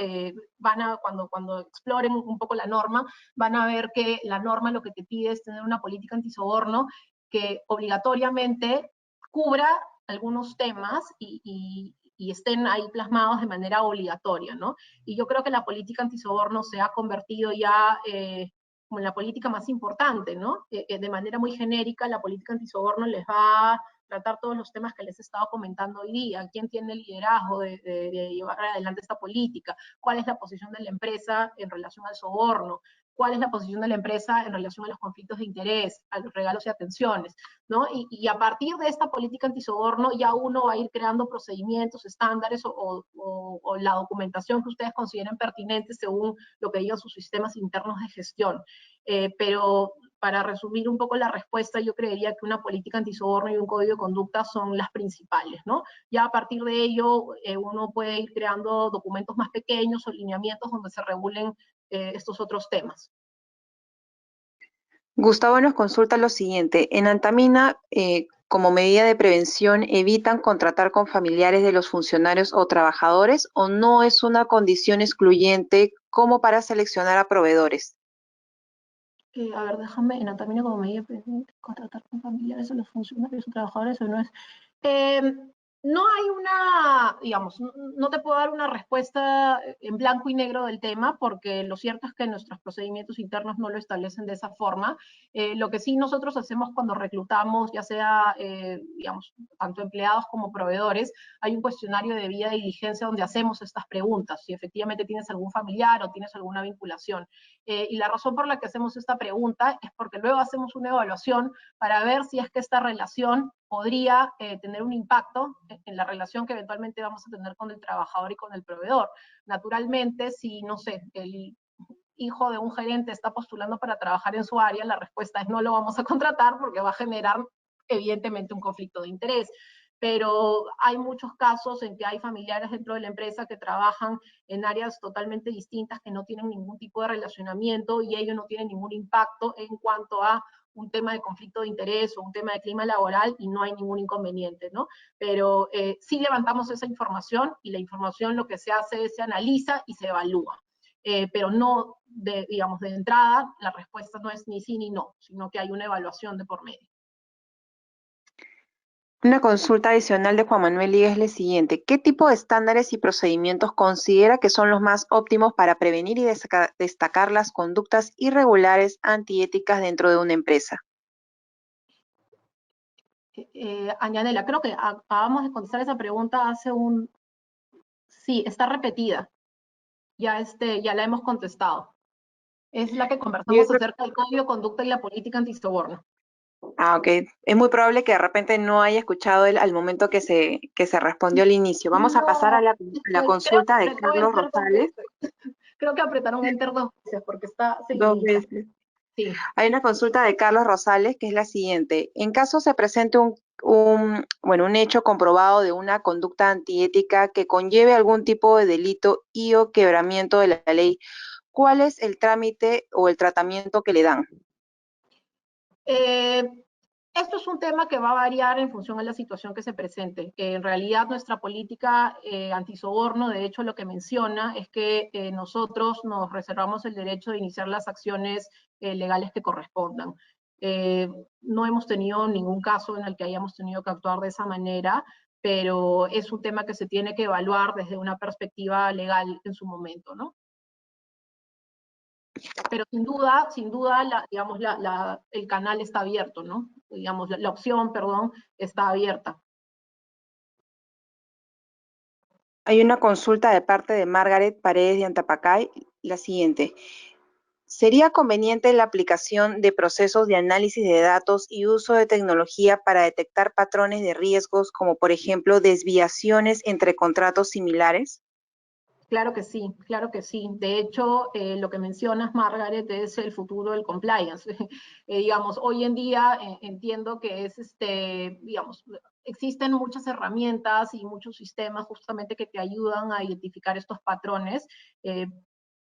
Cuando exploren un poco la norma, van a ver que la norma lo que te pide es tener una política antisoborno que obligatoriamente cubra algunos temas y estén ahí plasmados de manera obligatoria, ¿no? Y yo creo que la política antisoborno se ha convertido ya como en la política más importante, ¿no? De manera muy genérica, la política antisoborno les va a tratar todos los temas que les he estado comentando hoy día, quién tiene el liderazgo de llevar adelante esta política, cuál es la posición de la empresa en relación al soborno, cuál es la posición de la empresa en relación a los conflictos de interés, a los regalos y atenciones, ¿no? Y a partir de esta política antisoborno ya uno va a ir creando procedimientos, estándares o la documentación que ustedes consideren pertinente según lo que digan sus sistemas internos de gestión. Pero para resumir un poco la respuesta, yo creería que una política antisoborno y un código de conducta son las principales, ¿no? Ya a partir de ello, uno puede ir creando documentos más pequeños o lineamientos donde se regulen estos otros temas. Gustavo nos consulta lo siguiente. En Antamina, como medida de prevención, ¿evitan contratar con familiares de los funcionarios o trabajadores o no es una condición excluyente como para seleccionar a proveedores? A ver, déjame, en Antamina como medida de prevención, contratar con familiares o los funcionarios o trabajadores o no es... no hay una, digamos, no te puedo dar una respuesta en blanco y negro del tema, porque lo cierto es que nuestros procedimientos internos no lo establecen de esa forma. Lo que sí nosotros hacemos cuando reclutamos, ya sea, digamos, tanto empleados como proveedores, hay un cuestionario de vida y diligencia donde hacemos estas preguntas, si efectivamente tienes algún familiar o tienes alguna vinculación. Y la razón por la que hacemos esta pregunta es porque luego hacemos una evaluación para ver si es que esta relación podría tener un impacto en la relación que eventualmente vamos a tener con el trabajador y con el proveedor. Naturalmente, si, no sé, el hijo de un gerente está postulando para trabajar en su área, la respuesta es no lo vamos a contratar porque va a generar evidentemente un conflicto de interés. Pero hay muchos casos en que hay familiares dentro de la empresa que trabajan en áreas totalmente distintas, que no tienen ningún tipo de relacionamiento y ello no tiene ningún impacto en cuanto a un tema de conflicto de interés o un tema de clima laboral y no hay ningún inconveniente, ¿no? Pero sí levantamos esa información y la información lo que se hace es se analiza y se evalúa. Pero no, digamos, de entrada, la respuesta no es ni sí ni no, sino que hay una evaluación de por medio. Una consulta adicional de Juan Manuel Liga es la siguiente. ¿Qué tipo de estándares y procedimientos considera que son los más óptimos para prevenir y destacar las conductas irregulares antiéticas dentro de una empresa? Añanela, creo que acabamos de contestar esa pregunta hace un... Sí, está repetida. Ya la hemos contestado. Es la que conversamos acerca del código de conducta y la política antisoborno. Ah, ok. Es muy probable que de repente no haya escuchado al momento que se respondió al inicio. Vamos a pasar a la consulta de Carlos Rosales. Creo que apretaron enter 2 veces porque está Dos seguidita. veces. Sí. Hay una consulta de Carlos Rosales que es la siguiente. En caso se presente un hecho comprobado de una conducta antiética que conlleve algún tipo de delito y o quebramiento de la ley, ¿cuál es el trámite o el tratamiento que le dan? Esto es un tema que va a variar en función de la situación que se presente. En realidad, nuestra política antisoborno, de hecho, lo que menciona es que nosotros nos reservamos el derecho de iniciar las acciones legales que correspondan. No hemos tenido ningún caso en el que hayamos tenido que actuar de esa manera, pero es un tema que se tiene que evaluar desde una perspectiva legal en su momento, ¿no? Pero sin duda digamos, el canal está abierto, ¿no? Digamos, la opción, perdón, está abierta. Hay una consulta de parte de Margaret Paredes de Antapacay, la siguiente. ¿Sería conveniente la aplicación de procesos de análisis de datos y uso de tecnología para detectar patrones de riesgos, como por ejemplo desviaciones entre contratos similares? Claro que sí, claro que sí. De hecho, lo que mencionas, Margaret, es el futuro del compliance. Digamos, hoy en día entiendo que es, digamos, existen muchas herramientas y muchos sistemas justamente que te ayudan a identificar estos patrones,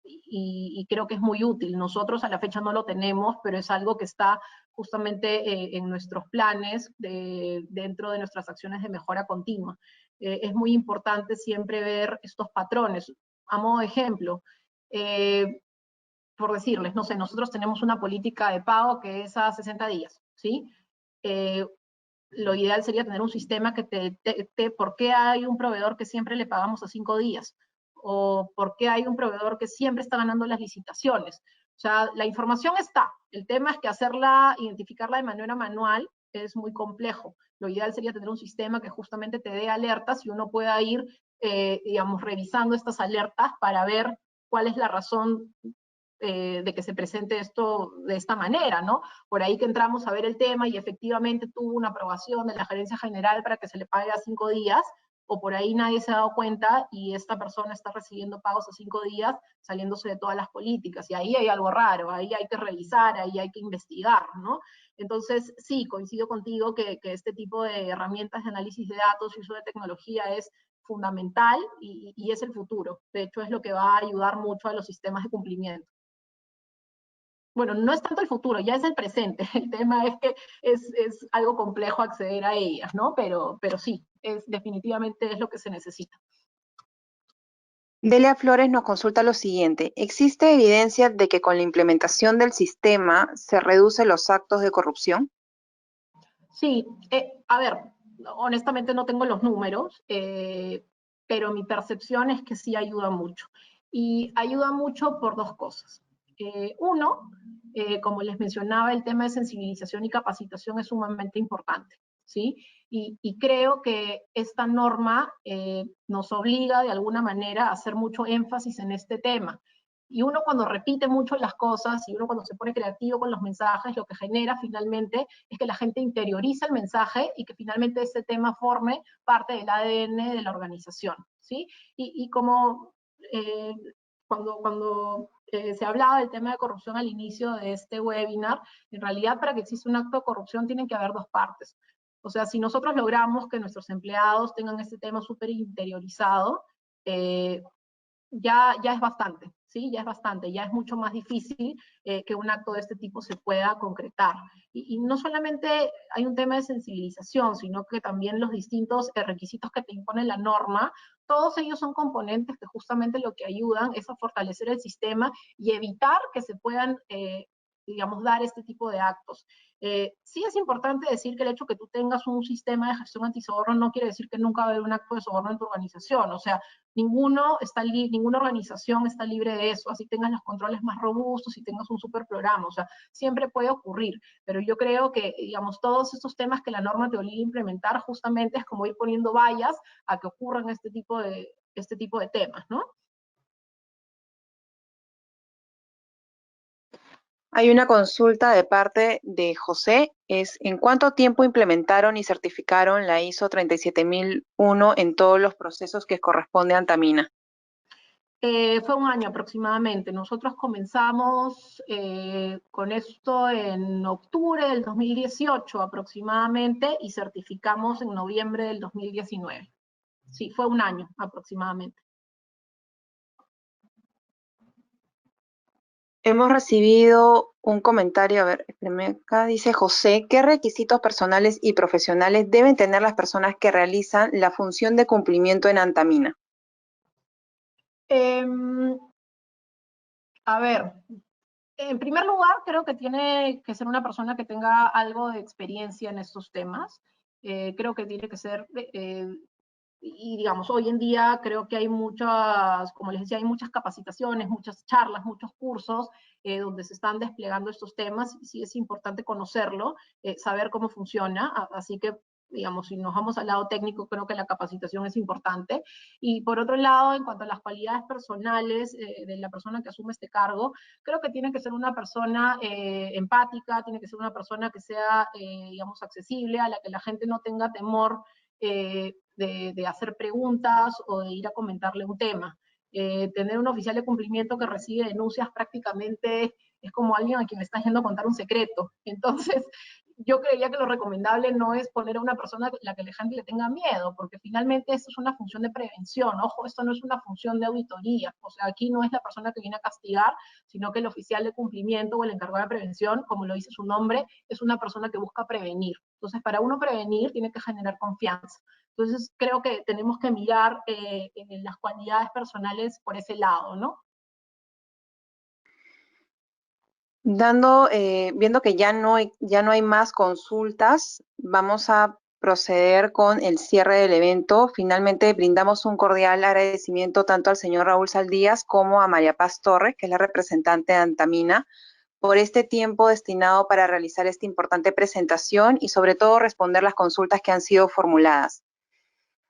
y creo que es muy útil. Nosotros a la fecha no lo tenemos, pero es algo que está justamente en nuestros planes, dentro de nuestras acciones de mejora continua. Es muy importante siempre ver estos patrones. A modo de ejemplo, por decirles, no sé, nosotros tenemos una política de pago que es a 60 días, ¿sí? Lo ideal sería tener un sistema que te detecte por qué hay un proveedor que siempre le pagamos a 5 días, o por qué hay un proveedor que siempre está ganando las licitaciones. O sea, la información está. El tema es que identificarla de manera manual es muy complejo. Lo ideal sería tener un sistema que justamente te dé alertas y uno pueda ir, digamos, revisando estas alertas para ver cuál es la razón de que se presente esto de esta manera, ¿no? Por ahí que entramos a ver el tema y efectivamente tuvo una aprobación de la gerencia general para que se le pague a 5 días, o por ahí nadie se ha dado cuenta y esta persona está recibiendo pagos a 5 días saliéndose de todas las políticas, y ahí hay algo raro, ahí hay que revisar, ahí hay que investigar, ¿no? Entonces, sí, coincido contigo que este tipo de herramientas de análisis de datos y uso de tecnología es fundamental y es el futuro. De hecho, es lo que va a ayudar mucho a los sistemas de cumplimiento. Bueno, no es tanto el futuro, ya es el presente. El tema es que es algo complejo acceder a ellas, ¿no? Pero sí, definitivamente es lo que se necesita. Delia Flores nos consulta lo siguiente: ¿existe evidencia de que con la implementación del sistema se reducen los actos de corrupción? Sí, a ver, honestamente no tengo los números, pero mi percepción es que sí ayuda mucho. Y ayuda mucho por dos cosas. Uno, como les mencionaba, el tema de sensibilización y capacitación es sumamente importante, ¿sí? Y creo que esta norma nos obliga de alguna manera a hacer mucho énfasis en este tema. Y uno cuando repite mucho las cosas y uno cuando se pone creativo con los mensajes, lo que genera finalmente es que la gente interioriza el mensaje y que finalmente ese tema forme parte del ADN de la organización, ¿sí? Y como cuando se hablaba del tema de corrupción al inicio de este webinar, en realidad para que exista un acto de corrupción tienen que haber dos partes. O sea, si nosotros logramos que nuestros empleados tengan este tema súper interiorizado, ya es bastante, ¿sí? Ya es bastante, ya es mucho más difícil que un acto de este tipo se pueda concretar. Y no solamente hay un tema de sensibilización, sino que también los distintos requisitos que te impone la norma, todos ellos son componentes que justamente lo que ayudan es a fortalecer el sistema y evitar que se puedan, digamos, dar este tipo de actos. Sí es importante decir que el hecho que tú tengas un sistema de gestión antisoborno no quiere decir que nunca va a haber un acto de soborno en tu organización. O sea, ninguna organización está libre de eso, así tengas los controles más robustos y tengas un super programa. O sea, siempre puede ocurrir, pero yo creo que, digamos, todos estos temas que la norma te obliga a implementar justamente es como ir poniendo vallas a que ocurran este tipo de temas, ¿no? Hay una consulta de parte de José, ¿en cuánto tiempo implementaron y certificaron la ISO 37001 en todos los procesos que corresponde a Antamina? Fue un año aproximadamente. Nosotros comenzamos con esto en octubre del 2018 aproximadamente y certificamos en noviembre del 2019. Sí, fue un año aproximadamente. Hemos recibido un comentario, a ver, espérame, acá dice José: ¿qué requisitos personales y profesionales deben tener las personas que realizan la función de cumplimiento en Antamina? A ver, en primer lugar, creo que tiene que ser una persona que tenga algo de experiencia en estos temas. Creo que tiene que ser, y digamos, hoy en día creo que hay muchas, como les decía, hay muchas capacitaciones, muchas charlas, muchos cursos donde se están desplegando estos temas. Sí es importante conocerlo, saber cómo funciona, así que digamos, si nos vamos al lado técnico, creo que la capacitación es importante. Y por otro lado, en cuanto a las cualidades personales de la persona que asume este cargo, creo que tiene que ser una persona empática, tiene que ser una persona que sea, digamos, accesible, a la que la gente no tenga temor de hacer preguntas o de ir a comentarle un tema. Tener un oficial de cumplimiento que recibe denuncias prácticamente es como alguien a quien le estás yendo a contar un secreto. Entonces, yo creería que lo recomendable no es poner a una persona a la que la gente le tenga miedo, porque finalmente esto es una función de prevención. Ojo, esto no es una función de auditoría. O sea, aquí no es la persona que viene a castigar, sino que el oficial de cumplimiento o el encargado de prevención, como lo dice su nombre, es una persona que busca prevenir. Entonces, para uno prevenir, tiene que generar confianza. Entonces, creo que tenemos que mirar las cualidades personales por ese lado, ¿no? Viendo que ya no hay más consultas, vamos a proceder con el cierre del evento. Finalmente, brindamos un cordial agradecimiento tanto al señor Raúl Saldías como a María Paz Torres, que es la representante de Antamina, por este tiempo destinado para realizar esta importante presentación y sobre todo responder las consultas que han sido formuladas.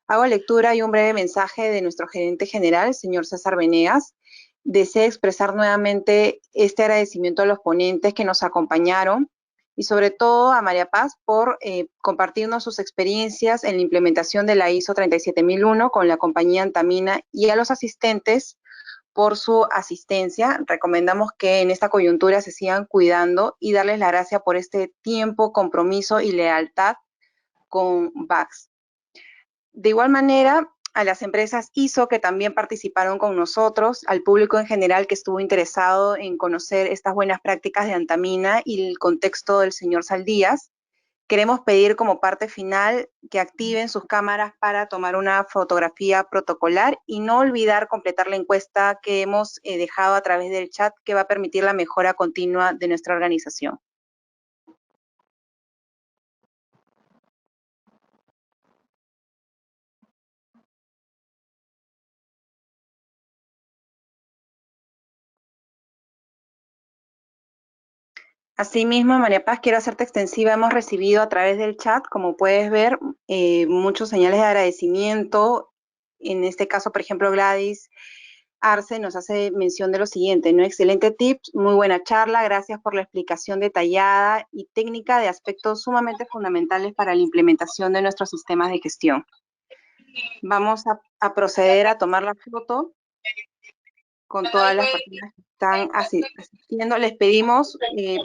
Hago lectura y un breve mensaje de nuestro gerente general, señor César Venegas. Deseo expresar nuevamente este agradecimiento a los ponentes que nos acompañaron y sobre todo a María Paz por compartirnos sus experiencias en la implementación de la ISO 37001 con la compañía Antamina y a los asistentes por su asistencia. Recomendamos que en esta coyuntura se sigan cuidando y darles la gracia por este tiempo, compromiso y lealtad con VAX. De igual manera, a las empresas ISO que también participaron con nosotros, al público en general que estuvo interesado en conocer estas buenas prácticas de Antamina y el contexto del señor Saldías, queremos pedir como parte final que activen sus cámaras para tomar una fotografía protocolar y no olvidar completar la encuesta que hemos dejado a través del chat que va a permitir la mejora continua de nuestra organización. Asimismo, María Paz, quiero hacerte extensiva. Hemos recibido a través del chat, como puedes ver, muchos señales de agradecimiento. En este caso, por ejemplo, Gladys Arce nos hace mención de lo siguiente, ¿no? Excelente tips, muy buena charla, gracias por la explicación detallada y técnica de aspectos sumamente fundamentales para la implementación de nuestros sistemas de gestión. Vamos a proceder a tomar la foto con todas las personas que están asistiendo. Les pedimos,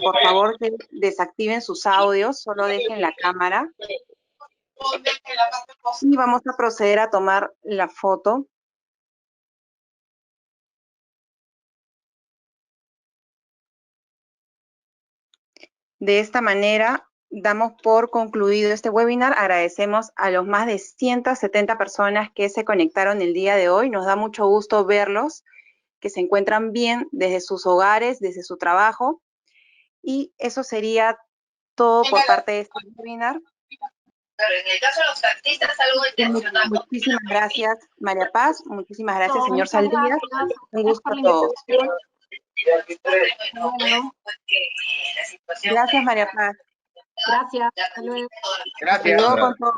por favor, que desactiven sus audios, solo dejen la cámara. Y vamos a proceder a tomar la foto. De esta manera, damos por concluido este webinar. Agradecemos a los más de 170 personas que se conectaron el día de hoy. Nos da mucho gusto verlos, que se encuentran bien desde sus hogares, desde su trabajo. Y eso sería todo por parte de este webinar. Pero en el caso de los taxistas, algo intencional. Muchísimas gracias, María Paz. Muchísimas gracias, señor Saldías. Un gusto a por la todos. Bueno. Gracias, María Paz. Gracias. Hasta luego. Gracias. Luego con todos.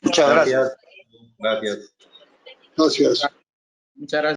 Muchas gracias. Gracias. Gracias. Muchas gracias.